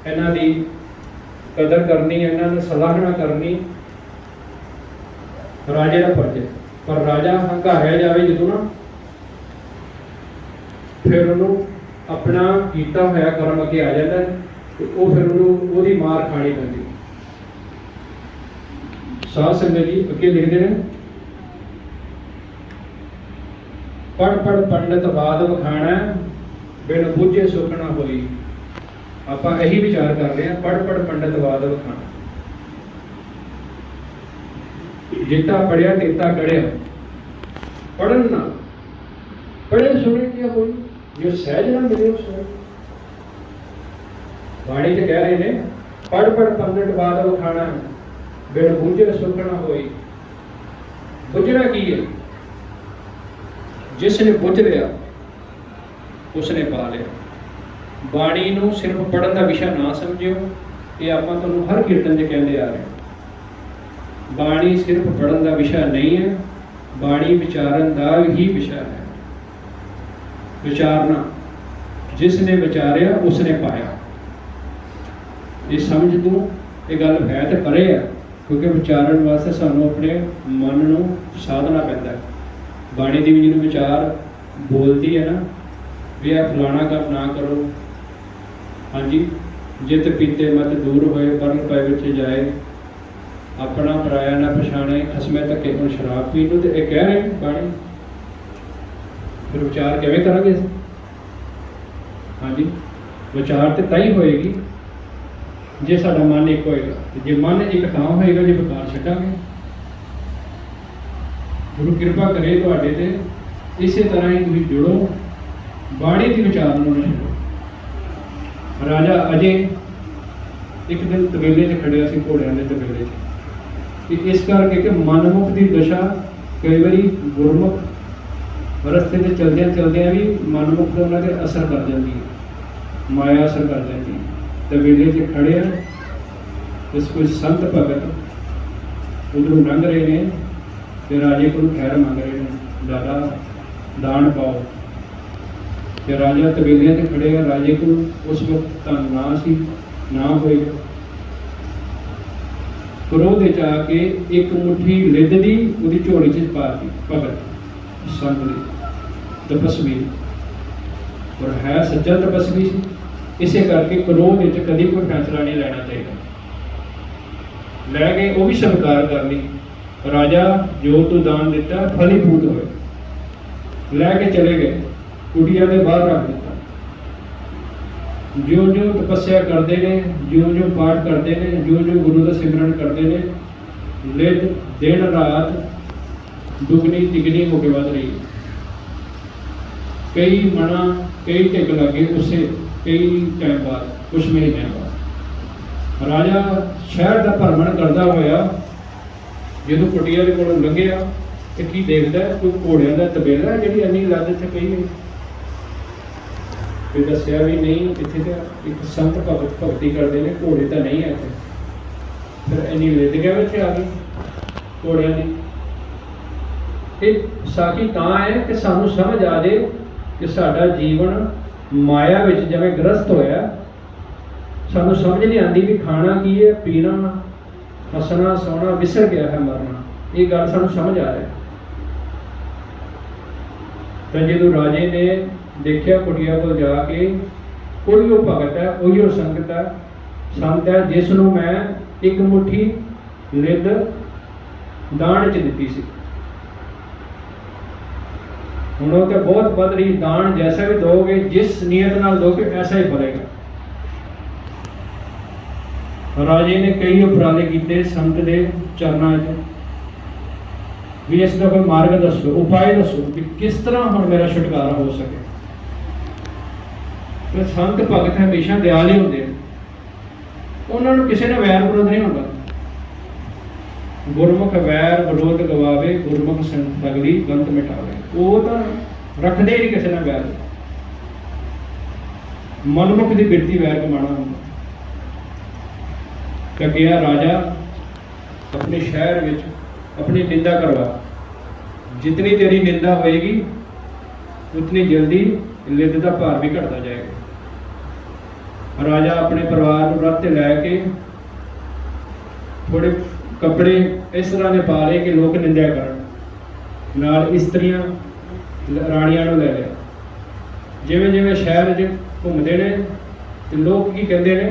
Speaker 1: इन्हां दी कदर करनी, इन्हां नूं सराहना करनी राजे का फर्ज है। पर राजा हंकारिया जाए जो ना, फिर उन्होंने अपना किया होया कर्म अगे आ जाता है, तो वो फिर उन्होंने मार खानी पैंदी। साध संगत जी अगे लिखते हैं, पढ़ पढ़ पंडित वाद वखाणा, बिन बूझे सुख ना होई। आप यही विचार कर रहे हैं, पढ़ पढ़ पंडित वाद वखाणा। जिता पढ़िया तेता कड़िया, पढ़न ना पढ़े सुने क्या कोई, जो सहज ना मिले सुने। बाणी च कह रहे हैं, पढ़ पढ़ पंडित वाद वखाणा, बिन बूझे सुख ना होई। बुझना की है, जिसने बुझ लिया उसने पा लिया। बाणी नूं सिर्फ पढ़न का विषय ना समझियो, ये आप तुहानूं हर कीर्तन च कहते आ रहे। बाणी सिर्फ पढ़न का विषय नहीं है, बाणी विचारन का ही विषय है। विचारना, जिसने विचारिया उसने पाया। ये समझ तू ये गल है तो परे है, क्योंकि विचारन वास्ते सानूं अपने मन नूं साधना पैंदा है। बाणी की भी जो विचार बोलती है ना, भी यह फलाना काम ना करो, हाँ जी, जित पीते मत दूर होए, बरन पै विच जाए, अपना पराया ना पछाणे, खसमे धक्के हुण शराब पी लो। तो यह कह रहे हैं बाणी, फिर विचार किवें करांगे? हाँ जी, विचार तो तई होएगी जे साडा मन एक होएगा। जे मन एक तां होएगा जे विकार छड्डांगे। गुरु कृपा करे तुहाडे ते, इसे तरह ही तुसीं जुड़ो, बाणी के विचार नूं ना छड्डो। राजा अजय ਇੱਕ ਦਿਨ ਤਬੇਲੇ 'ਚ ਖੜਿਆ ਸੀ, ਘੋੜਿਆਂ ਦੇ ਤਬੇਲੇ 'ਚ, ਕਿ ਇਸ ਕਰਕੇ ਕਿ ਮਨਮੁਖ ਦੀ ਦਸ਼ਾ ਕਈ ਵਾਰੀ ਗੁਰਮੁਖ ਰਸਤੇ 'ਤੇ ਚਲਦਿਆਂ ਚਲਦਿਆਂ ਵੀ ਮਨਮੁਖ ਦਾ ਉਹਨਾਂ 'ਤੇ ਅਸਰ ਕਰ ਜਾਂਦੀ ਹੈ, ਮਾਇਆ ਅਸਰ ਕਰ ਜਾਂਦੀ ਹੈ। ਤਬੇਲੇ 'ਚ ਖੜਿਆ, ਇਸ ਕੋਈ ਸੰਤ ਭਗਤ ਉਧਰੋਂ ਲੰਘ ਰਹੇ ਨੇ ਤੇ ਰਾਜੇ ਕੋਲ ਖੈਰ ਮੰਗ ਰਹੇ ਨੇ, ਦਾਦਾ ਦਾਨ ਪਾਓ। ਤੇ ਰਾਜਾ ਤਬੇਲਿਆਂ 'ਤੇ ਖੜਿਆ, ਰਾਜੇ ਕੋਲ ਉਸ ਵਕਤ ਤਾਂ ਨਾ ਸੀ, ਨਾ ਹੋਏਗਾ। ਕ੍ਰੋਧ ਵਿੱਚ ਆ ਕੇ ਇੱਕ ਮੁੱਠੀ ਲਿੱਧ ਦੀ ਉਹਦੀ ਝੋਲੀ 'ਚ ਪਾ ਦਿੱਤੀ ਭਗਤ ਸੰਤ ਦੀ, ਤਪਸਵੀ, ਔਰ ਹੈ ਸੱਚਾ ਤਪਸਵੀ ਸੀ। ਇਸੇ ਕਰਕੇ ਕ੍ਰੋਧ ਵਿੱਚ ਕਦੀ ਕੋਈ ਫੈਸਲਾ ਨਹੀਂ ਲੈਣਾ ਚਾਹੀਦਾ। ਲੈ ਕੇ ਉਹ ਵੀ ਸਵੀਕਾਰ ਕਰ ਲਈ, ਰਾਜਾ ਜੋ ਤੂੰ ਦਾਨ ਦਿੱਤਾ ਫਲੀਭੂਤ ਹੋਏ। ਲੈ ਕੇ ਚਲੇ ਗਏ, ਕੁਟੀਆ ਦੇ ਬਾਹਰ ਰੱਖ ਦਿੱਤਾ। ਜਿਉਂ-ਜਿਉਂ ਤਪੱਸਿਆ ਕਰਦੇ ਨੇ, ਜਿਉਂ-ਜਿਉਂ ਪਾਠ ਕਰਦੇ ਨੇ, ਜਿਉਂ-ਜਿਉਂ ਗੁਰੂ ਦਾ ਸਿਮਰਨ ਕਰਦੇ ਨੇ, ਲਿੱਧ ਦਿਨ ਰਾਤ ਦੁਗਣੀ ਤਿਗਣੀ ਹੋ ਕੇ ਵੱਧ ਰਹੀ। ਕਈ ਮਣਾ, ਕਈ ਢਿੱਗ ਲੱਗੇ ਉਸੇ ਕਈ ਟਾਈਮ ਬਾਅਦ, ਕੁਛ ਮਹੀਨਿਆਂ ਬਾਅਦ। ਰਾਜਾ ਸ਼ਹਿਰ ਦਾ ਭਰਮਣ ਕਰਦਾ ਹੋਇਆ ਜਦੋਂ ਕੁਟੀਆ ਦੇ ਕੋਲੋਂ ਲੰਘਿਆ ਤੇ ਕੀ ਦੇਖਦਾ, ਕੋਈ ਘੋੜਿਆਂ ਦਾ ਤਬੇਲਾ ਜਿਹੜੀ ਇੰਨੀ ਲੱਦ 'ਚ ਪਈ ਹੈ। ਫਿਰ ਦੱਸਿਆ ਵੀ ਨਹੀਂ, ਇੱਥੇ ਤਾਂ ਇੱਕ ਸੰਤ ਭਗਤ ਭਗਤੀ ਕਰਦੇ ਨੇ, ਘੋੜੇ ਤਾਂ ਨਹੀਂ ਹੈ ਇੱਥੇ। ਫਿਰ ਇੰਨੀ ਲਿੱਦ ਗਿਆ ਇੱਥੇ ਆ ਗਈ ਘੋੜਿਆਂ ਦੀ। ਇਹ ਸਾਖੀ ਤਾਂ ਹੈ ਕਿ ਸਾਨੂੰ ਸਮਝ ਆ ਜੇ ਕਿ ਸਾਡਾ ਜੀਵਨ ਮਾਇਆ ਵਿੱਚ ਜਿਵੇਂ ਗ੍ਰਸਤ ਹੋਇਆ, ਸਾਨੂੰ ਸਮਝ ਨਹੀਂ ਆਉਂਦੀ ਵੀ ਖਾਣਾ ਕੀ ਹੈ, ਪੀਣਾ, ਹੱਸਣਾ, ਸੌਣਾ, ਵਿਸਰ ਗਿਆ ਹੈ ਮਰਨਾ। ਇਹ ਗੱਲ ਸਾਨੂੰ ਸਮਝ ਆ ਰਹੀ। ਤਾਂ ਜਦੋਂ ਰਾਜੇ ਨੇ ਦੇਖਿਆ ਕੁਟੀਆ ਕੋਲ ਜਾ ਕੇ, ਉਹੀ ਉਹ ਭਗਤ ਹੈ, ਉਹੀ ਉਹ ਸੰਗਤ ਹੈ, ਸੰਤ ਹੈ ਜਿਸ ਨੂੰ ਮੈਂ ਇੱਕ ਮੁੱਠੀ ਲਿੱਧ ਦਾਨ 'ਚ ਦਿੱਤੀ ਸੀ। ਹੁਣ ਉਹ ਤਾਂ ਬਹੁਤ ਵੱਧ ਰਹੀ, ਦਾਨ ਜੈਸਾ ਵੀ ਦੋਗੇ, ਜਿਸ ਨੀਅਤ ਨਾਲ ਦੋਗੇ ਐਸਾ ਹੀ ਫਲੇਗਾ। ਰਾਜੇ ਨੇ ਕਈ ਉਪਰਾਲੇ ਕੀਤੇ ਸੰਤ ਦੇ ਚਰਨਾਂ 'ਚ ਵੀ ਇਸ ਦਾ ਕੋਈ ਮਾਰਗ ਦੱਸੋ, ਉਪਾਅ ਦੱਸੋ ਕਿ ਕਿਸ ਤਰ੍ਹਾਂ ਹੁਣ ਮੇਰਾ ਛੁਟਕਾਰਾ ਹੋ ਸਕੇ। ਤੇ ਸੰਤ ਭਗਤ ਹਮੇਸ਼ਾ ਦਿਆਲ ਹੀ ਹੁੰਦੇ ਨੇ, ਉਹਨਾਂ ਨੂੰ ਕਿਸੇ ਨਾਲ ਵੈਰ ਵਿਰੋਧ ਨਹੀਂ ਹੁੰਦਾ। ਗੁਰਮੁਖ ਵੈਰ ਵਿਰੋਧ ਗਵਾਵੇ, ਗੁਰਮੁਖ ਸੰਤ ਅਗਲੀ ਗੰਤ ਮਿਟਾਵੇ। ਉਹ ਤਾਂ ਰੱਖਦੇ ਹੀ ਨਹੀਂ ਕਿਸੇ ਨਾਲ ਵੈਰ। ਮਨਮੁਖ ਦੀ ਬਿਰਤੀ ਵੈਰ ਕਮਾਣਾ ਹੁੰਦਾ। ਤਾਂ ਕਿਹਾ ਰਾਜਾ ਆਪਣੇ ਸ਼ਹਿਰ ਵਿੱਚ ਆਪਣੀ ਨਿੰਦਾ ਕਰਵਾ, ਜਿਤਨੀ ਤੇਰੀ ਨਿੰਦਾ ਹੋਏਗੀ ਉਤਨੀ ਜਲਦੀ ਲਿੱਧ ਦਾ ਭਾਰ ਵੀ ਘਟਦਾ ਜਾਏਗਾ। ਰਾਜਾ ਆਪਣੇ ਪਰਿਵਾਰ ਨੂੰ ਰੱਥ ਤੇ ਲੈ ਕੇ ਥੋੜੇ ਕੱਪੜੇ ਇਸ ਤਰ੍ਹਾਂ ਦੇ ਪਾ ਲਏ ਕਿ ਲੋਕ ਨਿੰਦਿਆ ਕਰਨ, ਨਾਲ ਇਸਤਰੀਆਂ ਰਾਣੀਆਂ ਨੂੰ ਲੈ ਲਿਆ। ਜਿਵੇਂ ਜਿਵੇਂ ਸ਼ਹਿਰ 'ਚ ਘੁੰਮਦੇ ਨੇ ਤੇ ਲੋਕ ਕੀ ਕਹਿੰਦੇ ਨੇ,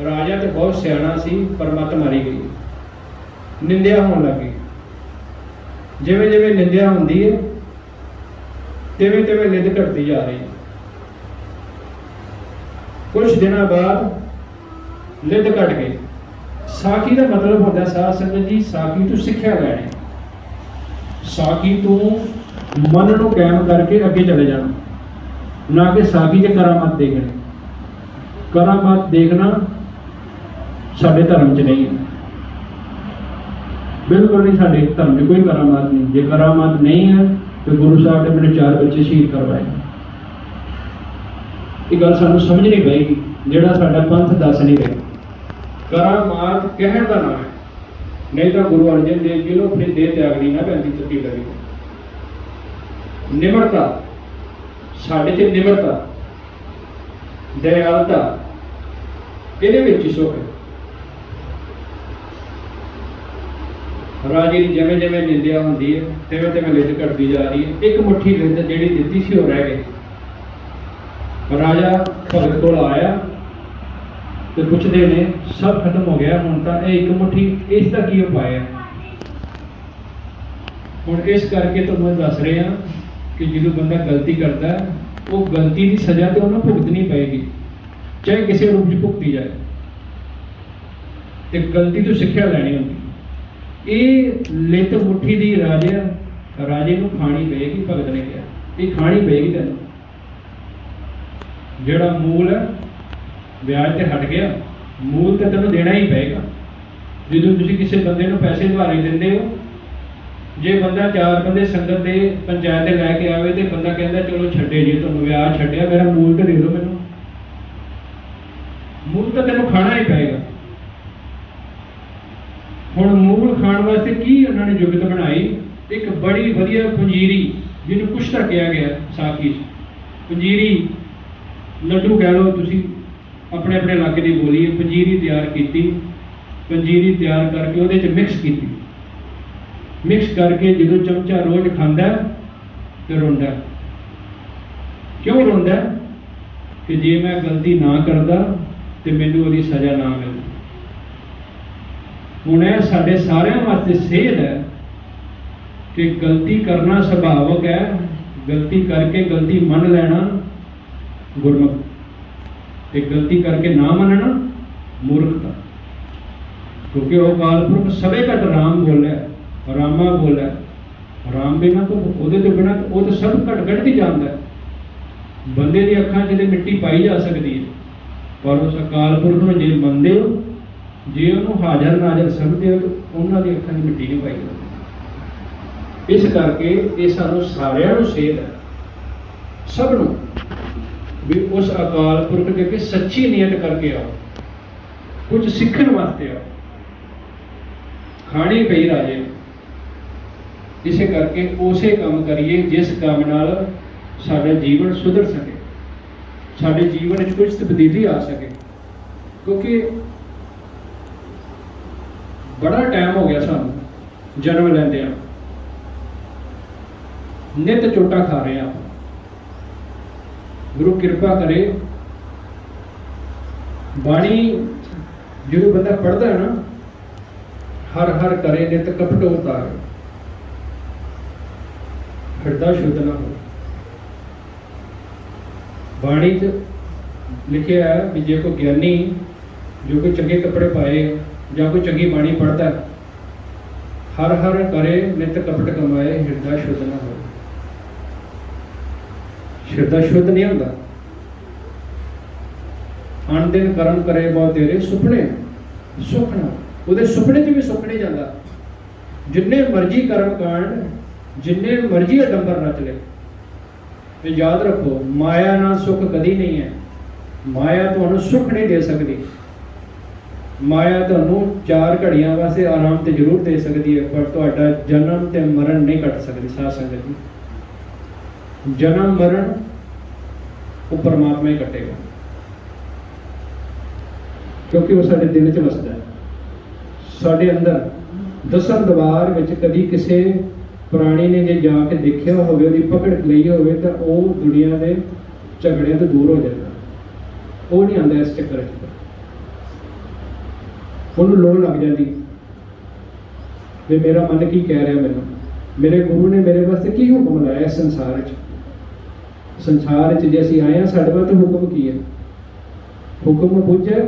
Speaker 1: ਰਾਜਾ ਤੇ ਬਹੁਤ ਸਿਆਣਾ ਸੀ ਪਰ ਮੱਤ ਮਾਰੀ ਗਈ, ਨਿੰਦਿਆ ਹੋਣ ਲੱਗੀ। ਜਿਵੇਂ ਜਿਵੇਂ ਨਿੰਦਿਆ ਹੁੰਦੀ ਹੈ ਤਿਵੇਂ ਤਿਵੇਂ ਲਿੱਧ ਘਟਦੀ ਜਾ ਰਹੀ। ਕੁਝ ਦਿਨਾਂ ਬਾਅਦ ਲਿੱਧ ਘਟ ਗਈ। ਸਾਖੀ ਦਾ ਮਤਲਬ ਹੁੰਦਾ ਸਾਧ ਸੰਗਤ ਜੀ, ਸਾਖੀ ਤੋਂ ਸਿੱਖਿਆ ਲੈਣੀ, ਸਾਖੀ ਤੋਂ ਮਨ ਨੂੰ ਕਾਇਮ ਕਰਕੇ ਅੱਗੇ ਚਲੇ ਜਾਣਾ, ਨਾ ਕਿ ਸਾਖੀ 'ਚ ਕਰਾਮਾਤ ਦੇਖਣੀ। ਕਰਾਮਾਤ ਦੇਖਣਾ ਸਾਡੇ ਧਰਮ 'ਚ ਨਹੀਂ ਹੈ, ਬਿਲਕੁਲ ਨਹੀਂ। ਸਾਡੇ ਧਰਮ 'ਚ ਕੋਈ ਕਰਾਮਾਤ ਨਹੀਂ। ਜੇ ਕਰਾਮਾਤ ਨਹੀਂ ਹੈ ਤੇ ਗੁਰੂ ਸਾਹਿਬ ਨੇ ਮੇਰੇ 4 ਬੱਚੇ ਸ਼ਹੀਦ ਕਰਵਾਏ। ਇਹ ਗੱਲ ਸਾਨੂੰ ਸਮਝਣੀ ਪਏਗੀ, ਜਿਹੜਾ ਸਾਡਾ ਪੰਥ ਦੱਸ ਨਹੀਂ ਰਿਹਾ। ਕਰਾਮਾਤ ਕਹਿਣ ਦਾ ਨਾਮ ਹੈ, ਨਹੀਂ ਤਾਂ ਗੁਰੂ ਅਰਜਨ ਦੇਵ ਜੀ ਨੂੰ ਆਪਣੀ ਦੇਹ ਤਿਆਗਣੀ ਨਾ ਪੈਂਦੀ, ਚੱਟੀ ਲੱਗੀ। ਨਿਮਰਤਾ, ਸਾਡੇ 'ਚ ਨਿਮਰਤਾ, ਦਇਆਲਤਾ, ਇਹਦੇ ਵਿੱਚ ਹੀ ਸੁੱਖ ਹੈ। ਰਾਜੇ ਦੀ ਜਿਵੇਂ ਜਿਵੇਂ ਨਿੰਦਿਆ ਹੁੰਦੀ ਹੈ ਤਿਵੇਂ ਤਿਵੇਂ ਲਿੱਧ ਘਟਦੀ ਜਾ ਰਹੀ ਹੈ। ਇੱਕ ਮੁੱਠੀ ਲਿੱਧ ਜਿਹੜੀ ਦਿੱਤੀ ਸੀ ਉਹ ਰਹਿ ਗਈ। ਰਾਜਾ ਭਗਤ ਕੋਲ ਆਇਆ ਤੇ ਪੁੱਛਦੇ ਨੇ, ਸਭ ਖਤਮ ਹੋ ਗਿਆ, ਹੁਣ ਤਾਂ ਇਹ ਇੱਕ ਮੁੱਠੀ, ਇਸ ਦਾ ਕੀ ਉਪਾਅ ਹੈ? ਹੁਣ ਇਸ ਕਰਕੇ ਤੁਹਾਨੂੰ ਦੱਸ ਰਹੇ ਹਾਂ ਕਿ ਜਦੋਂ ਬੰਦਾ ਗਲਤੀ ਕਰਦਾ, ਉਹ ਗਲਤੀ ਦੀ ਸਜ਼ਾ ਤੇ ਉਹਨੂੰ ਭੁਗਤਣੀ ਪਏਗੀ, ਚਾਹੇ ਕਿਸੇ ਰੂਪ 'ਚ ਭੁਗਤੀ ਜਾਏ। ਤੇ ਗਲਤੀ ਤੋਂ ਸਿੱਖਿਆ ਲੈਣੀ ਹੁੰਦੀ। ਇਹ ਲਿੱਧ ਮੁੱਠੀ ਦੀ ਰਾਜੇ ਨੂੰ ਖਾਣੀ ਪਏਗੀ। ਭਗਤ ਨੇ ਕਿਹਾ ਇਹ ਖਾਣੀ ਪਏਗੀ ਤੈਨੂੰ। ਜਿਹੜਾ ਮੂਲ ਹੈ ਵਿਆਜ ਤੇ ਹਟ ਗਿਆ, ਮੂਲ ਤਾਂ ਤੈਨੂੰ ਦੇਣਾ ਹੀ ਪਏਗਾ। ਜਦੋਂ ਤੁਸੀਂ ਕਿਸੇ ਬੰਦੇ ਨੂੰ ਪੈਸੇ ਉਧਾਰੇ ਦਿੰਦੇ ਹੋ, ਜੇ ਬੰਦਾ 4 ਬੰਦੇ ਸੰਗਤ ਦੇ ਪੰਚਾਇਤ ਦੇ ਲੈ ਕੇ ਆਵੇ ਤੇ ਬੰਦਾ ਕਹਿੰਦਾ ਚਲੋ ਛੱਡੇ ਜੀ, ਤੁਹਾਨੂੰ ਵਿਆਹ ਛੱਡਿਆ, ਮੇਰਾ ਮੂਲ ਤਾਂ ਦੇ ਦਿਓ ਮੈਨੂੰ। ਮੂਲ ਤਾਂ ਤੈਨੂੰ ਖਾਣਾ ਹੀ ਪਏਗਾ। ਹੁਣ ਮੂਲ ਖਾਣ ਵਾਸਤੇ ਕੀ ਉਹਨਾਂ ਨੇ ਜੁਗਤ ਬਣਾਈ? ਇੱਕ ਬੜੀ ਵਧੀਆ ਪੰਜੀਰੀ, ਜਿਹਨੂੰ ਕੁਸ਼ਤਾ ਕਿਹਾ ਗਿਆ ਸਾਖੀ 'ਚ। ਪੰਜੀਰੀ ਲੱਡੂ ਕਹਿ ਲਓ ਤੁਸੀਂ, ਆਪਣੇ ਆਪਣੇ ਇਲਾਕੇ ਦੀ ਬੋਲੀ ਹੈ। ਪੰਜੀਰੀ ਤਿਆਰ ਕੀਤੀ, ਪੰਜੀਰੀ ਤਿਆਰ ਕਰਕੇ ਉਹਦੇ 'ਚ ਮਿਕਸ ਕੀਤੀ। ਮਿਕਸ ਕਰਕੇ ਜਦੋਂ ਚਮਚਾ ਰੋਜ਼ ਖਾਂਦਾ ਤੇ ਰੋਂਦਾ। ਕਿਉਂ ਰੋਂਦਾ? ਕਿ ਜੇ ਮੈਂ ਗਲਤੀ ਨਾ ਕਰਦਾ ਤੇ ਮੈਨੂੰ ਉਹਦੀ ਸਜ਼ਾ ਨਾ ਮਿਲਦੀ। ਹੁਣ ਇਹ ਸਾਡੇ ਸਾਰਿਆਂ ਵਾਸਤੇ ਸੇਧ ਹੈ ਕਿ ਗਲਤੀ ਕਰਨਾ ਸੁਭਾਵਕ ਹੈ, ਗਲਤੀ ਕਰਕੇ ਗਲਤੀ ਮੰਨ ਲੈਣਾ ਗੁਰਮੁਖ, ਤੇ ਗਲਤੀ ਕਰਕੇ ਨਾ ਮੰਨਣਾ ਮੂਰਖਤਾ। ਕਿਉਂਕਿ ਉਹ ਅਕਾਲ ਪੁਰਖ ਸਭੇ ਘਟ ਰਾਮ ਬੋਲਿਆ, ਰਾਮਾ ਬੋਲਿਆ। ਰਾਮ ਬਿਨਾਂ ਤਾਂ ਉਹਦੇ ਤੋਂ ਬਿਨਾਂ ਉਹ ਤਾਂ ਸਭ ਘਟ ਘਟ ਹੀ ਜਾਂਦਾ ਹੈ। ਬੰਦੇ ਦੀ ਅੱਖਾਂ 'ਚ ਤੇ ਮਿੱਟੀ ਪਾਈ ਜਾ ਸਕਦੀ ਹੈ, ਪਰ ਉਸ ਅਕਾਲ ਪੁਰਖ ਨੂੰ ਜੇ ਮੰਨਦੇ ਹੋ, ਜੇ ਉਹਨੂੰ ਹਾਜ਼ਰ ਨਾਜ਼ਰ ਸਮਝਦੇ ਹੋ, ਤਾਂ ਉਹਨਾਂ ਦੀ ਅੱਖਾਂ 'ਚ ਮਿੱਟੀ ਨਹੀਂ ਪਾਈ ਜਾਂਦੀ। ਇਸ ਕਰਕੇ ਇਹ ਸਾਨੂੰ ਸਾਰਿਆਂ ਨੂੰ ਸੇਧ ਹੈ, ਸਭ ਨੂੰ, ਵੀ ਉਸ ਅਕਾਲ ਪੁਰਖ ਦੇ ਅੱਗੇ ਸੱਚੀ ਨੀਅਤ ਕਰਕੇ ਆਓ, ਕੁਝ ਸਿੱਖਣ ਵਾਸਤੇ ਆਓ। ਖਾਣੀ ਪਈ ਰਾਜੇ, ਇਸੇ ਕਰਕੇ ਉਸੇ ਕੰਮ ਕਰੀਏ ਜਿਸ ਕੰਮ ਨਾਲ ਸਾਡਾ ਜੀਵਨ ਸੁਧਰ ਸਕੇ, ਸਾਡੇ ਜੀਵਨ ਵਿੱਚ ਕੁਝ ਤਬਦੀਲੀ ਆ ਸਕੇ। ਕਿਉਂਕਿ ਬੜਾ ਟਾਈਮ ਹੋ ਗਿਆ ਸਾਨੂੰ ਜਨਮ ਲੈਂਦਿਆਂ, ਨਿਤ ਚੋਟਾਂ ਖਾ ਰਹੇ ਹਾਂ। ਗੁਰੂ ਕਿਰਪਾ ਕਰੇ, ਬਾਣੀ ਜਦੋਂ ਬੰਦਾ ਪੜ੍ਹਦਾ ਹੈ ਨਾ, ਹਰ ਹਰ ਕਰੇ ਨਿਤ ਕਪਟ ਉਤਾਰੇ, ਹਿਰਦਾ ਸ਼ੁੱਧ ਨਾ ਹੋ। ਬਾਣੀ 'ਚ ਲਿਖਿਆ ਹੈ ਵੀ ਜੇ ਕੋਈ ਗਿਆਨੀ, ਜੋ ਕੋਈ ਚੰਗੇ ਕੱਪੜੇ ਪਾਏ ਜਾਂ ਕੋਈ ਚੰਗੀ ਬਾਣੀ ਪੜ੍ਹਦਾ, ਹਰ ਹਰ ਕਰੇ ਨਿਤ ਕਪਟ ਕਮਾਏ, ਹਿਰਦਾ ਸ਼ੁੱਧ ਨਾ ਹੋਵੇ। ਹਿਰਦਾ ਸ਼ੁੱਧ ਨਹੀਂ ਹੁੰਦਾ। ਅਣ ਦਿਨ ਕਰਮ ਕਰੇ ਬਹੁ ਤੇਰੇ ਸੁਪਨੇ, ਸੁਖਣਾ ਉਹਦੇ ਸੁਪਨੇ 'ਚ ਵੀ ਸੁੱਖ ਨਹੀਂ ਜਾਂਦਾ। ਜਿੰਨੇ ਮਰਜ਼ੀ ਕਰਮ ਕਾਂਡ, ਜਿੰਨੇ ਮਰਜ਼ੀ ਅਡੰਬਰ ਰਚ ਲੈ, ਤੇ ਯਾਦ ਰੱਖੋ ਮਾਇਆ ਨਾਲ ਸੁੱਖ ਕਦੀ ਨਹੀਂ ਹੈ। ਮਾਇਆ ਤੁਹਾਨੂੰ ਸੁੱਖ ਨਹੀਂ ਦੇ ਸਕਦੀ। ਮਾਇਆ ਤੁਹਾਨੂੰ 4 ਘੜੀਆਂ ਵਾਸਤੇ ਆਰਾਮ ਤੇ ਜ਼ਰੂਰ ਦੇ ਸਕਦੀ ਹੈ, ਪਰ ਤੁਹਾਡਾ ਜਨਮ ਤੇ ਮਰਨ ਨਹੀਂ ਕੱਟ ਸਕਦੀ। ਸਾਧ ਸੰਗਤ ਜੀ, ਜਨਮ ਮਰਨ ਉਹ ਪਰਮਾਤਮਾ ਹੀ ਕੱਟੇਗਾ, ਕਿਉਂਕਿ ਉਹ ਸਾਡੇ ਦਿਲ 'ਚ ਵਸਦਾ ਹੈ। ਸਾਡੇ ਅੰਦਰ ਦਸਮ ਦਵਾਰ ਵਿੱਚ ਕਦੀ ਕਿਸੇ ਪ੍ਰਾਣੀ ਨੇ ਜੇ ਜਾ ਕੇ ਦੇਖਿਆ ਹੋਵੇ, ਉਹਦੀ ਪਕੜ ਲਈ ਹੋਵੇ, ਤਾਂ ਉਹ ਦੁਨੀਆ ਦੇ ਝਗੜਿਆਂ ਤੋਂ ਦੂਰ ਹੋ ਜਾਂਦਾ। ਉਹ ਨਹੀਂ ਆਉਂਦਾ ਇਸ ਚੱਕਰ 'ਚ, ਉਹਨੂੰ ਲੋੜ ਲੱਗ ਜਾਂਦੀ ਵੀ ਮੇਰਾ ਮਨ ਕੀ ਕਹਿ ਰਿਹਾ, ਮੈਨੂੰ ਮੇਰੇ ਗੁਰੂ ਨੇ ਮੇਰੇ ਵਾਸਤੇ ਕੀ ਹੁਕਮ ਲਾਇਆ ਇਸ ਸੰਸਾਰ 'ਚ। ਸੰਸਾਰ 'ਚ ਜੇ ਅਸੀਂ ਆਏ ਹਾਂ, ਸਾਡੇ ਵਾਸਤੇ ਹੁਕਮ ਕੀ ਹੈ? ਹੁਕਮ ਬੁੱਝੇ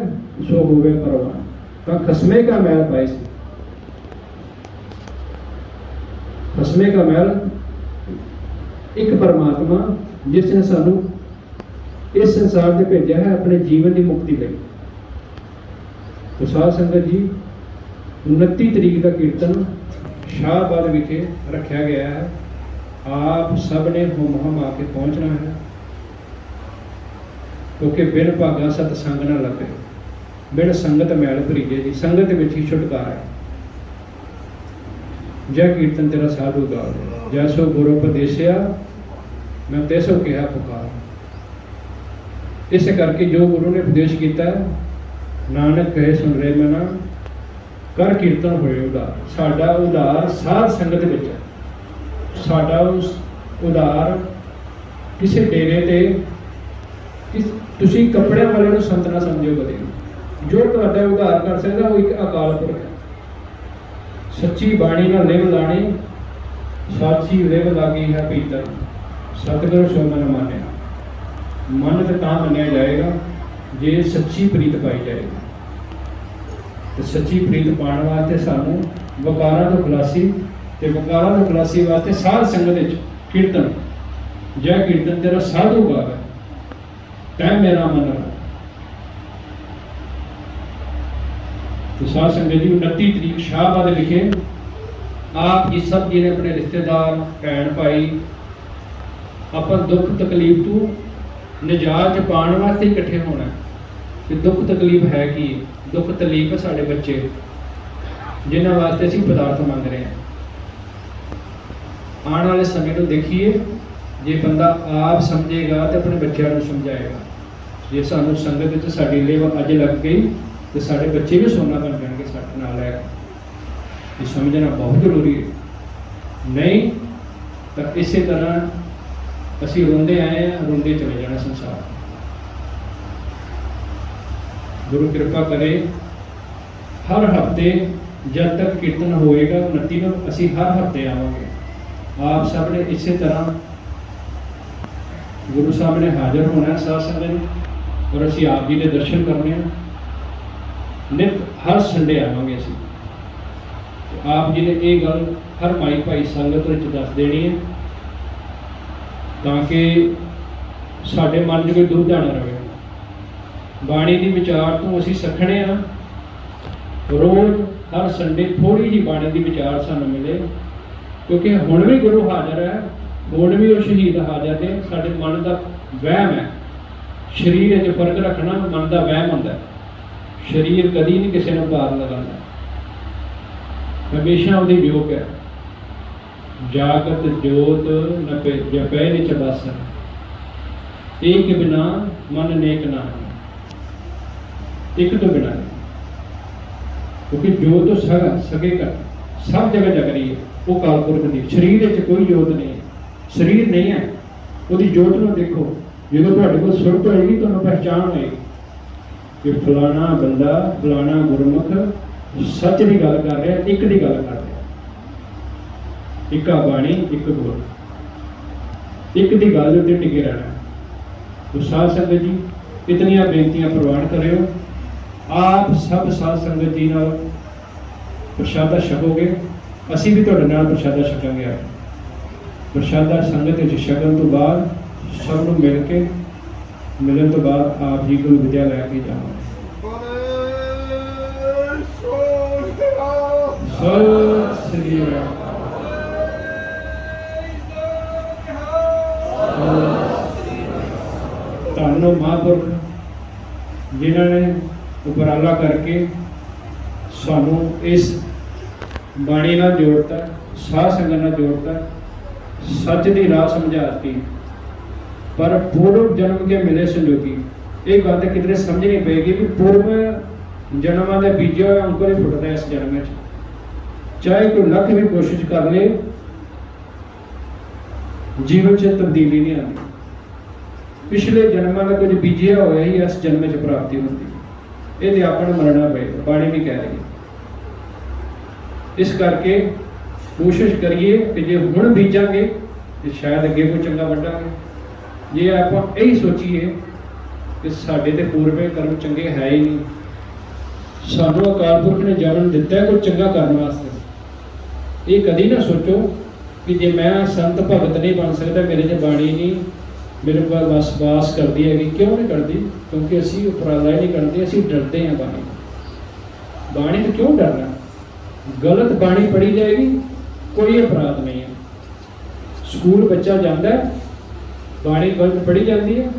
Speaker 1: ਸੋ ਹੋਵੇ ਪਰਵਾਨ, ਤਾਂ ਖਸਮੇ ਕਾ ਮੈਲ ਪਾਏ ਸੀ। ਖਸਮੇ ਕਾ ਮੈਲ ਇੱਕ ਪਰਮਾਤਮਾ, ਜਿਸ ਨੇ ਸਾਨੂੰ ਇਸ ਸੰਸਾਰ ਦੇ ਭੇਜਿਆ ਹੈ ਆਪਣੇ ਜੀਵਨ ਦੀ ਮੁਕਤੀ ਲਈ। ਤੋ ਸਾਧ ਸੰਗਤ ਜੀ, 29 ਤਰੀਕ ਦਾ ਕੀਰਤਨ ਸ਼ਾਹਬਾਦ ਵਿਖੇ ਰੱਖਿਆ ਗਿਆ ਹੈ। ਆਪ ਸਭ ਨੇ ਹੁਮ ਹਮ ਆ ਕੇ ਪਹੁੰਚਣਾ ਹੈ, ਕਿਉਂਕਿ ਬਿਨ ਭਾਗਾ ਸਤ ਸੰਗ ਨਾ ਲੱਗੇ, ਬਿਨ ਸੰਗਤ ਮੈਲ ਭਰੀਜੇ ਜੀ। ਸੰਗਤ ਵਿੱਚ ਹੀ ਛੁਟਕਾਰਾ ਹੈ। ਜੈ ਕੀਰਤਨ ਤੇਰਾ ਸਾਧੂ ਗਾਲ, ਜੈਸੋ ਗੁਰੂ ਉਪਦੇਸਿਆ ਮੈਂ ਤੈਸੋ ਕਿਹਾ ਪੁਕਾਰ। ਇਸੇ ਕਰਕੇ ਜੋ ਗੁਰੂ ਨੇ ਉਪਦੇਸ਼ ਕੀਤਾ, ਨਾਨਕ ਕਹੇ ਸੁਣ ਰਹੇ ਮਨਾ, ਕਰ ਕੀਰਤਨ ਹੋਏ ਉਧਾਰ। ਸਾਡਾ ਉਧਾਰ ਸਾਧ ਸੰਗਤ ਵਿੱਚ ਹੈ। ਸਾਡਾ ਉਸ ਉਧਾਰ ਕਿਸੇ ਡੇਰੇ ਤੇ, ਤੁਸੀਂ ਕੱਪੜਿਆਂ ਵਾਲੇ ਨੂੰ ਸੰਤ ਨਾ ਸਮਝੋ ਕਦੇ। ਜੋ ਤੁਹਾਡਾ ਉਧਾਰ ਕਰ ਸਕਦਾ ਉਹ ਇੱਕ ਅਕਾਲ ਪੁਰਖ ਹੈ। ਸੱਚੀ ਬਾਣੀ ਨਾਲ ਲਿਵ ਲਾਣੀ, ਸਾਚੀ ਲਿਵ ਲਾਗੀ ਹੈ ਭੀਤਰ, ਸਤਿਗੁਰ ਸੋ ਮਨ ਮਾਨਿਆ। ਮਨ ਤੇ ਤਾਂ ਮੰਨਿਆ ਜਾਏਗਾ ਜੇ ਸੱਚੀ ਪ੍ਰੀਤ ਪਾਈ ਜਾਏਗੀ। ਤੇ ਸੱਚੀ ਪ੍ਰੀਤ ਪਾਉਣ ਵਾਸਤੇ ਸਾਨੂੰ ਵਕਾਰਾਂ ਤੋਂ ਖਲਾਸੀ, ਤੇ ਵਕਾਰਾਂ ਤੋਂ ਖਲਾਸੀ ਵਾਸਤੇ ਸਾਧ ਸੰਗਤ ਵਿੱਚ ਕੀਰਤਨ। ਜੈ ਕੀਰਤਨ ਤੇਰਾ ਸਾਧੂ ਗਾਵੇ, ਤੈ ਮੇਰਾ ਮਨ तो साध संगत जी 29 तरीक शाहबाद विखे आप जी सब जी ने अपने रिश्तेदार भैन भाई ਆਪਾਂ दुख तकलीफ तो निजात पाने वास्ते इकट्ठे होना कि दुख तकलीफ है कि दुख तकलीफ है साढ़े बच्चे जिन्होंने वास्ते असीं पदार्थ मंग रहे हैं। आने वाले समय को देखिए जे बंदा आप समझेगा तो अपने बच्चों को समझाएगा। जे सानू संगत च साडी लेव अज लग गई तो साढ़े बच्चे भी सोना बन जाएंगे साडे नाल है। ये समझना बहुत जरूरी है। नहीं तो इस तरह असी रोंदे आए हैं रोंदे चले जाना संसार। गुरु कृपा करे हर हफ्ते जब तक कीर्तन होएगा 29 को असी हर हफ्ते आवांगे। आप सब ने इस तरह गुरु साहब ने हाजिर होना है साथ संगत और असी आप जी के दर्शन करने हैं। नित हर संडे आवांगे असी। आप जी ने ये गल हर माई भाई संगत दस देनी है ताकि साढ़े मन में कोई दुविधा न रहे। बाणी की विचार तो असी सखने हाँ रोज हर संडे थोड़ी जी बाणी की विचार सानू मिले क्योंकि हुण भी गुरु हाजिर है हुण भी वो शहीद हाजिर ने। साढ़े मन का वहम है शरीर च फर्क रखना मन का वहम होंदा है। शरीर कदी नहीं किसी ने पार लगाना हमेशा वो योग है। जागत जोत न जपै निच बासन एक बिना मन नेक ना एक तो बिना क्योंकि जोत तो सगे कर सब जगह जग रही है। वो कालपुरख की शरीर कोई जोत नहीं है। शरीर नहीं है वो जोत में देखो जो तुहाडे कोल सुरत होएगी तुहानूं पहचान होएगी कि फलाना बंदा फलाना गुरमुख सच की गल कर रहा एक की गल कर रहा एक बाणी एक गुर एक की गल उत्ते टिके रहना। तो साध संगत जी इतनियां बेनतियां प्रवान करियो। आप सब साध संगत जी नाल प्रशादा छकोगे असी भी तुहाडे नाल प्रशादा छकांगे। प्रशादा संगत विच छकण तो बाद सब नूं मिल के मिलण तो बाद आप जी गुरु विद्या लैके जाओगे। सत श्री अकाल। धन्नो महापुरख जिन्होंने उपराला करके सानू इस बाणी नाल जोड़ता साध संगत नाल जोड़ता सच की राह समझाती। पर पूर्व जन्म के मिले संजोगी ये गल तो कितने समझनी पेगी भी पूर्व जन्म का बीजा हुआ अंकुर ही फुटता है इस जन्म में। चाहे कोई लख भी कोशिश कर ले जीवन से तब्दीली नहीं आती। पिछले जन्मों का कुछ बीजिया होया ही इस जन्म च प्राप्ति होती। ये अपन मनना पड़ेगा बाणी भी कह रही है। इस करके कोशिश करिए कि जो हुण बीजांगे तो शायद अगे कोई चंगा वड्डांगे। जे आप यही सोचीए कि साडे ते पूर्वे कर्म चंगे है ही नहीं सानू अकाल पुरख ने जन्म दिता है कोई चंगा करने वास्ते। ये कदी ना सोचो कि जे मैं संत भगत नहीं बन सकता मेरे से बाणी नहीं मेरे को बस वास करती है कि क्यों नहीं करती क्योंकि असी उपराला ही नहीं करते असी डरते हैं बाणी। बाणी तो क्यों डरना गलत बाणी पढ़ी जाएगी कोई अपराध नहीं है। स्कूल बच्चा जाता है बाणी गलत पढ़ी जाती है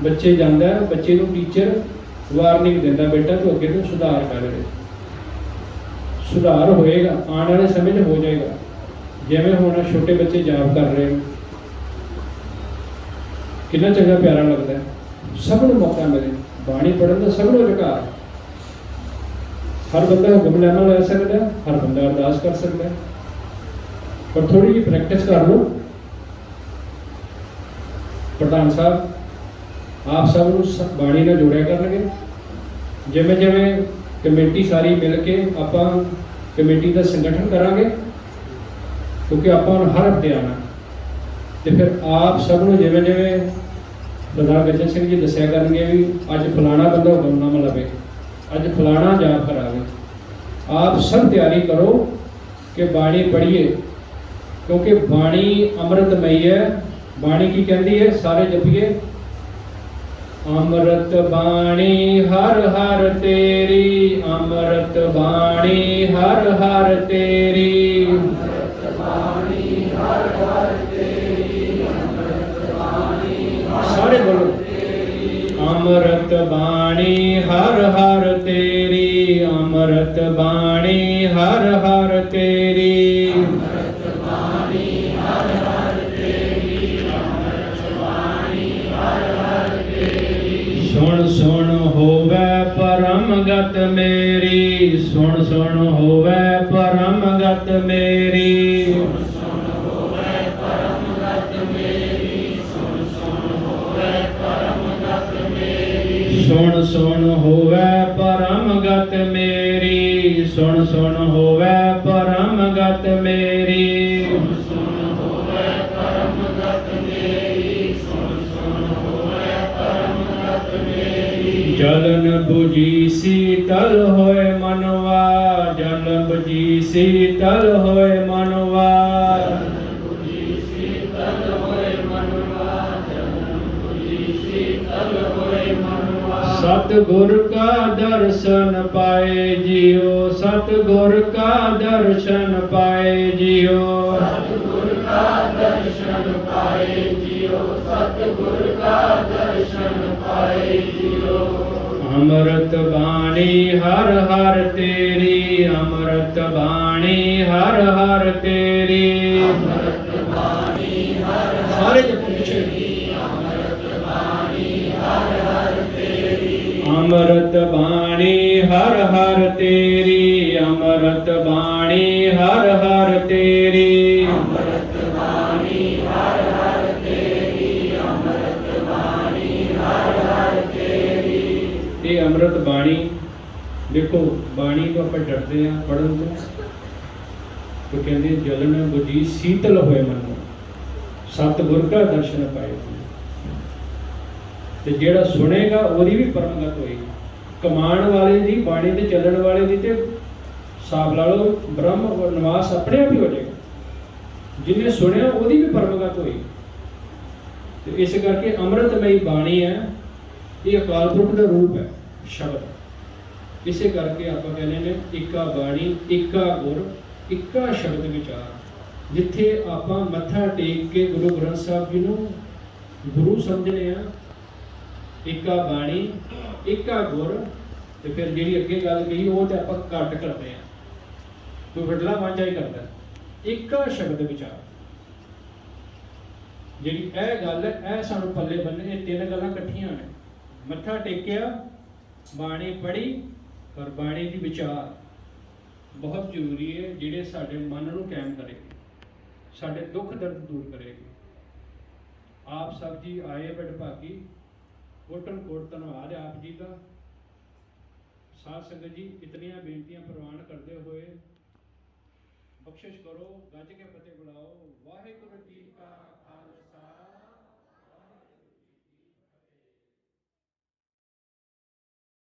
Speaker 1: बच्चे जाता है बच्चे को टीचर वार्निंग देता बेटा तो अगे तो सुधार कर ले। सुधार होएगा आने वाले समय में हो जाएगा। जिवें होना छोटे बच्चे जाप कर रहे हैं कितना चंगा प्यारा लगता है। सबनों मौका मिले बाणी पढ़न का सबनों अधिकार। हर बंदा हुक्मनामा लै सकता है हर बंदा अरदास कर सकता है पर थोड़ी जी प्रैक्टिस कर लो। प्रधान साहब आप सब बाणी नाल जोड़िया करनगे। जिवें जिवें कमेटी सारी मिल के आपां कमेटी का संगठन करांगे क्योंकि आपां हर हफ्ते आना तो फिर आप सबनों जिवें जिवें सरदार गजन सिंह जी दस्या करेंगे भी अज फलाना बंदा हुक्मनामा लवे अज फलाना जाप करावे। आप सब तैयारी करो कि बाणी पढ़िए क्योंकि बाणी अमृतमयी है। बाणी की कहती है सारे जपिए ਅੰਮ੍ਰਿਤ ਬਾਣੀ ਹਰ ਹਰ ਤੇਰੀ, ਅੰਮ੍ਰਿਤ ਬਾਣੀ ਹਰ ਹਰ ਤੇਰੀ, ਅੰਮ੍ਰਿਤ ਬਾਣੀ ਹਰ ਹਰ ਤੇਰੀ, ਅੰਮ੍ਰਿਤ ਬਾਣੀ ਸਾਰੇ ਬੋਲੋ। ਅੰਮ੍ਰਿਤ ਬਾਣੀ ਹਰ ਹਰ ਤੇਰੀ, ਅੰਮ੍ਰਿਤ ਬਾਣੀ ਹਰ ਹਰ ਤੇਰੀ, ਅੰਮ੍ਰਿਤ ਬਾਣੀ ਹਰ ਹਰ ਤੇਰੀ, ਅੰਮ੍ਰਿਤ ਬਾਣੀ ਹਰ ਹਰ ਤੇਰੀ। ਸੁਣ ਸੁਣ ਹੋਵੇ ਪਰਮ ਗਤ ਮੇਰੀ, ਸੁਣ ਸੁਣ ਹੋਵੇ ਪਰਮ ਗਤ ਮੇਰੀ, ਸੁਣ ਸੁਣ ਹੋਵੇ ਪਰਮ ਗਤ ਮੇਰੀ, ਸੁਣ ਸੁਣ ਹੋਵੇ ਪਰਮ ਗਤ ਮੇਰੀ, ਸੁਣ ਸੁਣ ਹੋਵੇ ਪਰਮ ਗਤ ਮੇਰੀ, ਸੁਣ ਸੁਣ ਹੋਵੇ ਪਰਮ ਗਤ ਮੇਰੀ, ਸੁਣ ਸੁਣ ਹੋਵੇ ਪਰਮ ਗਤ ਮੇਰੀ, ਸੁਣ ਸੁਣ ਹੋਵੇ ਪਰਮ ਗਤ ਮੇਰੀ। ਜਲਨ ਬੁਝੀ ਸੀਤਲ ਹੋਏ ਮਨਵਾ, ਜਲਨ ਬੁਝੀ ਸੀਤਲ ਹੋਏ ਮਨਵਾ, ਜਲਨ ਬੁਝੀ ਸੀਤਲ ਹੋਏ ਮਨਵਾ, ਜਲਨ ਬੁਝੀ ਸੀਤਲ ਹੋਏ ਮਨਵਾ। ਸਤਿਗੁਰ ਕਾ ਦਰਸ਼ਨ ਪਾਏ ਜਿਉ, ਸਤਿਗੁਰ ਕਾ ਦਰਸ਼ਨ ਪਾਏ ਜਿਉ, ਸਤਿਗੁਰ ਕਾ ਦਰਸ਼ਨ ਪਾਏ ਜਿਉ, ਸਤਿਗੁਰ ਕਾ ਦਰਸ਼ਨ ਪਾਏ ਜਿਉ। ਅੰਮ੍ਰਿਤ ਬਾਣੀ ਹਰ ਹਰ ਤੇਰੀ, ਅੰਮ੍ਰਿਤ ਬਾਣੀ ਹਰ ਹਰ ਤੇਰੀ, ਅੰਮ੍ਰਿਤ ਬਾਣੀ ਹਰ ਸਾਰੇ ਪਿੱਛੇ, ਅੰਮ੍ਰਿਤ ਬਾਣੀ ਹਰ ਹਰ ਤੇਰੀ, ਅੰਮ੍ਰਿਤ ਬਾਣੀ ਹਰ ਹਰ ਤੇਰੀ, ਅੰਮ੍ਰਿਤ ਬਾਣੀ ਹਰ ਹਰ ਤੇਰੀ, ਅੰਮ੍ਰਿਤ ਬਾਣੀ ਹਰ ਹਰ ਤੇਰੀ, ਅੰਮ੍ਰਿਤ ਬਾਣੀ ਹਰ ਹਰ ਤੇਰੀ। ਇਹ ਅੰਮ੍ਰਿਤ ਬਾਣੀ ਦੇਖੋ, ਬਾਣੀ ਤੋਂ ਆਪਾਂ ਡਰਦੇ ਹਾਂ ਪੜ੍ਹਨ ਤੋਂ, ਉਹ ਕਹਿੰਦੇ ਜਲਨ ਬੁਝੀ ਸੀਤਲ ਹੋਏ ਮਨ, ਸਤਿਗੁਰ ਕਾ ਦਰਸ਼ਨ ਪਾਏ। ਤੇ ਜਿਹੜਾ ਸੁਣੇਗਾ ਉਹਦੀ ਵੀ ਪਰਮਗਤ ਹੋਏਗੀ। ਕਮਾਉਣ ਵਾਲੇ ਦੀ, ਬਾਣੀ ਤੇ ਚੱਲਣ ਵਾਲੇ ਦੀ ਤੇ ਸਾਫ ਲਾ ਲਓ ਬ੍ਰਹਮ ਨਿਵਾਸ ਆਪਣੇ ਆਪ ਹੀ ਹੋ ਜਾਏਗਾ। ਜਿਹਨੇ ਸੁਣਿਆ ਉਹਦੀ ਵੀ ਪਰਮਗਤ ਹੋਈ। ਤੇ ਇਸ ਕਰਕੇ ਅੰਮ੍ਰਿਤਮਈ ਬਾਣੀ ਹੈ, ਇਹ ਅਕਾਲ ਪੁਰਖ ਦਾ ਰੂਪ ਹੈ, ਸ਼ਬਦ। ਇਸੇ ਕਰਕੇ ਆਪਾਂ ਕਹਿੰਦੇ ਨੇ ਇੱਕਾ ਬਾਣੀ, ਇੱਕਾ ਗੁਰ, ਇੱਕਾ ਸ਼ਬਦ ਵਿਚਾਰ। ਜਿੱਥੇ ਆਪਾਂ ਮੱਥਾ ਟੇਕ ਕੇ ਗੁਰੂ ਗ੍ਰੰਥ ਸਾਹਿਬ ਜੀ ਨੂੰ ਗੁਰੂ ਸਮਝਦੇ ਆ, ਇੱਕਾ ਬਾਣੀ, ਇੱਕਾ ਗੁਰ। ਤੇ ਫਿਰ ਜਿਹੜੀ ਅੱਗੇ ਗੱਲ ਕਹੀ ਉਹ ਤੇ ਆਪਾਂ ਘੱਟ ਕਰਦੇ ਆ, ਕੋਈ ਵੱਡਲਾ ਵਾਂਝਾ ਹੀ ਕਰਦਾ। ਇੱਕਾ ਸ਼ਬਦ ਵਿਚਾਰ, ਜਿਹੜੀ ਇਹ ਗੱਲ ਹੈ, ਇਹ ਸਾਨੂੰ ਪੱਲੇ ਬੰਨੇ। ਇਹ ਤਿੰਨ ਗੱਲਾਂ ਇਕੱਠੀਆਂ ਨੇ। ਮੱਥਾ ਟੇਕਿਆ, ਬਾਣੀ ਪੜ੍ਹੀ, ਪਰ ਬਾਣੀ ਦੀ ਵਿਚਾਰ ਬਹੁਤ ਜ਼ਰੂਰੀ ਹੈ, ਜਿਹੜੇ ਸਾਡੇ ਮਨ ਨੂੰ ਕਾਇਮ ਕਰੇਗੀ, ਸਾਡੇ ਦੁੱਖ ਦਰਦ ਦੂਰ ਕਰੇਗੀ। ਆਪ ਸਭ ਜੀ ਆਏ ਵਡਭਾਗੀ, ਕੋਟਨ ਕੋਟ ਧੰਨਵਾਦ ਆਪ ਜੀ ਦਾ। ਸਾਧ ਸੰਗਤ ਜੀ ਇਤਨੀਆਂ ਬੇਨਤੀਆਂ ਪ੍ਰਵਾਨ ਕਰਦੇ ਹੋਏ ਬਖਸ਼ਿਸ਼ ਕਰੋ, ਗੱਜ ਕੇ ਫਤਿਹ ਬੁਲਾਓ। ਵਾਹਿਗੁਰੂ।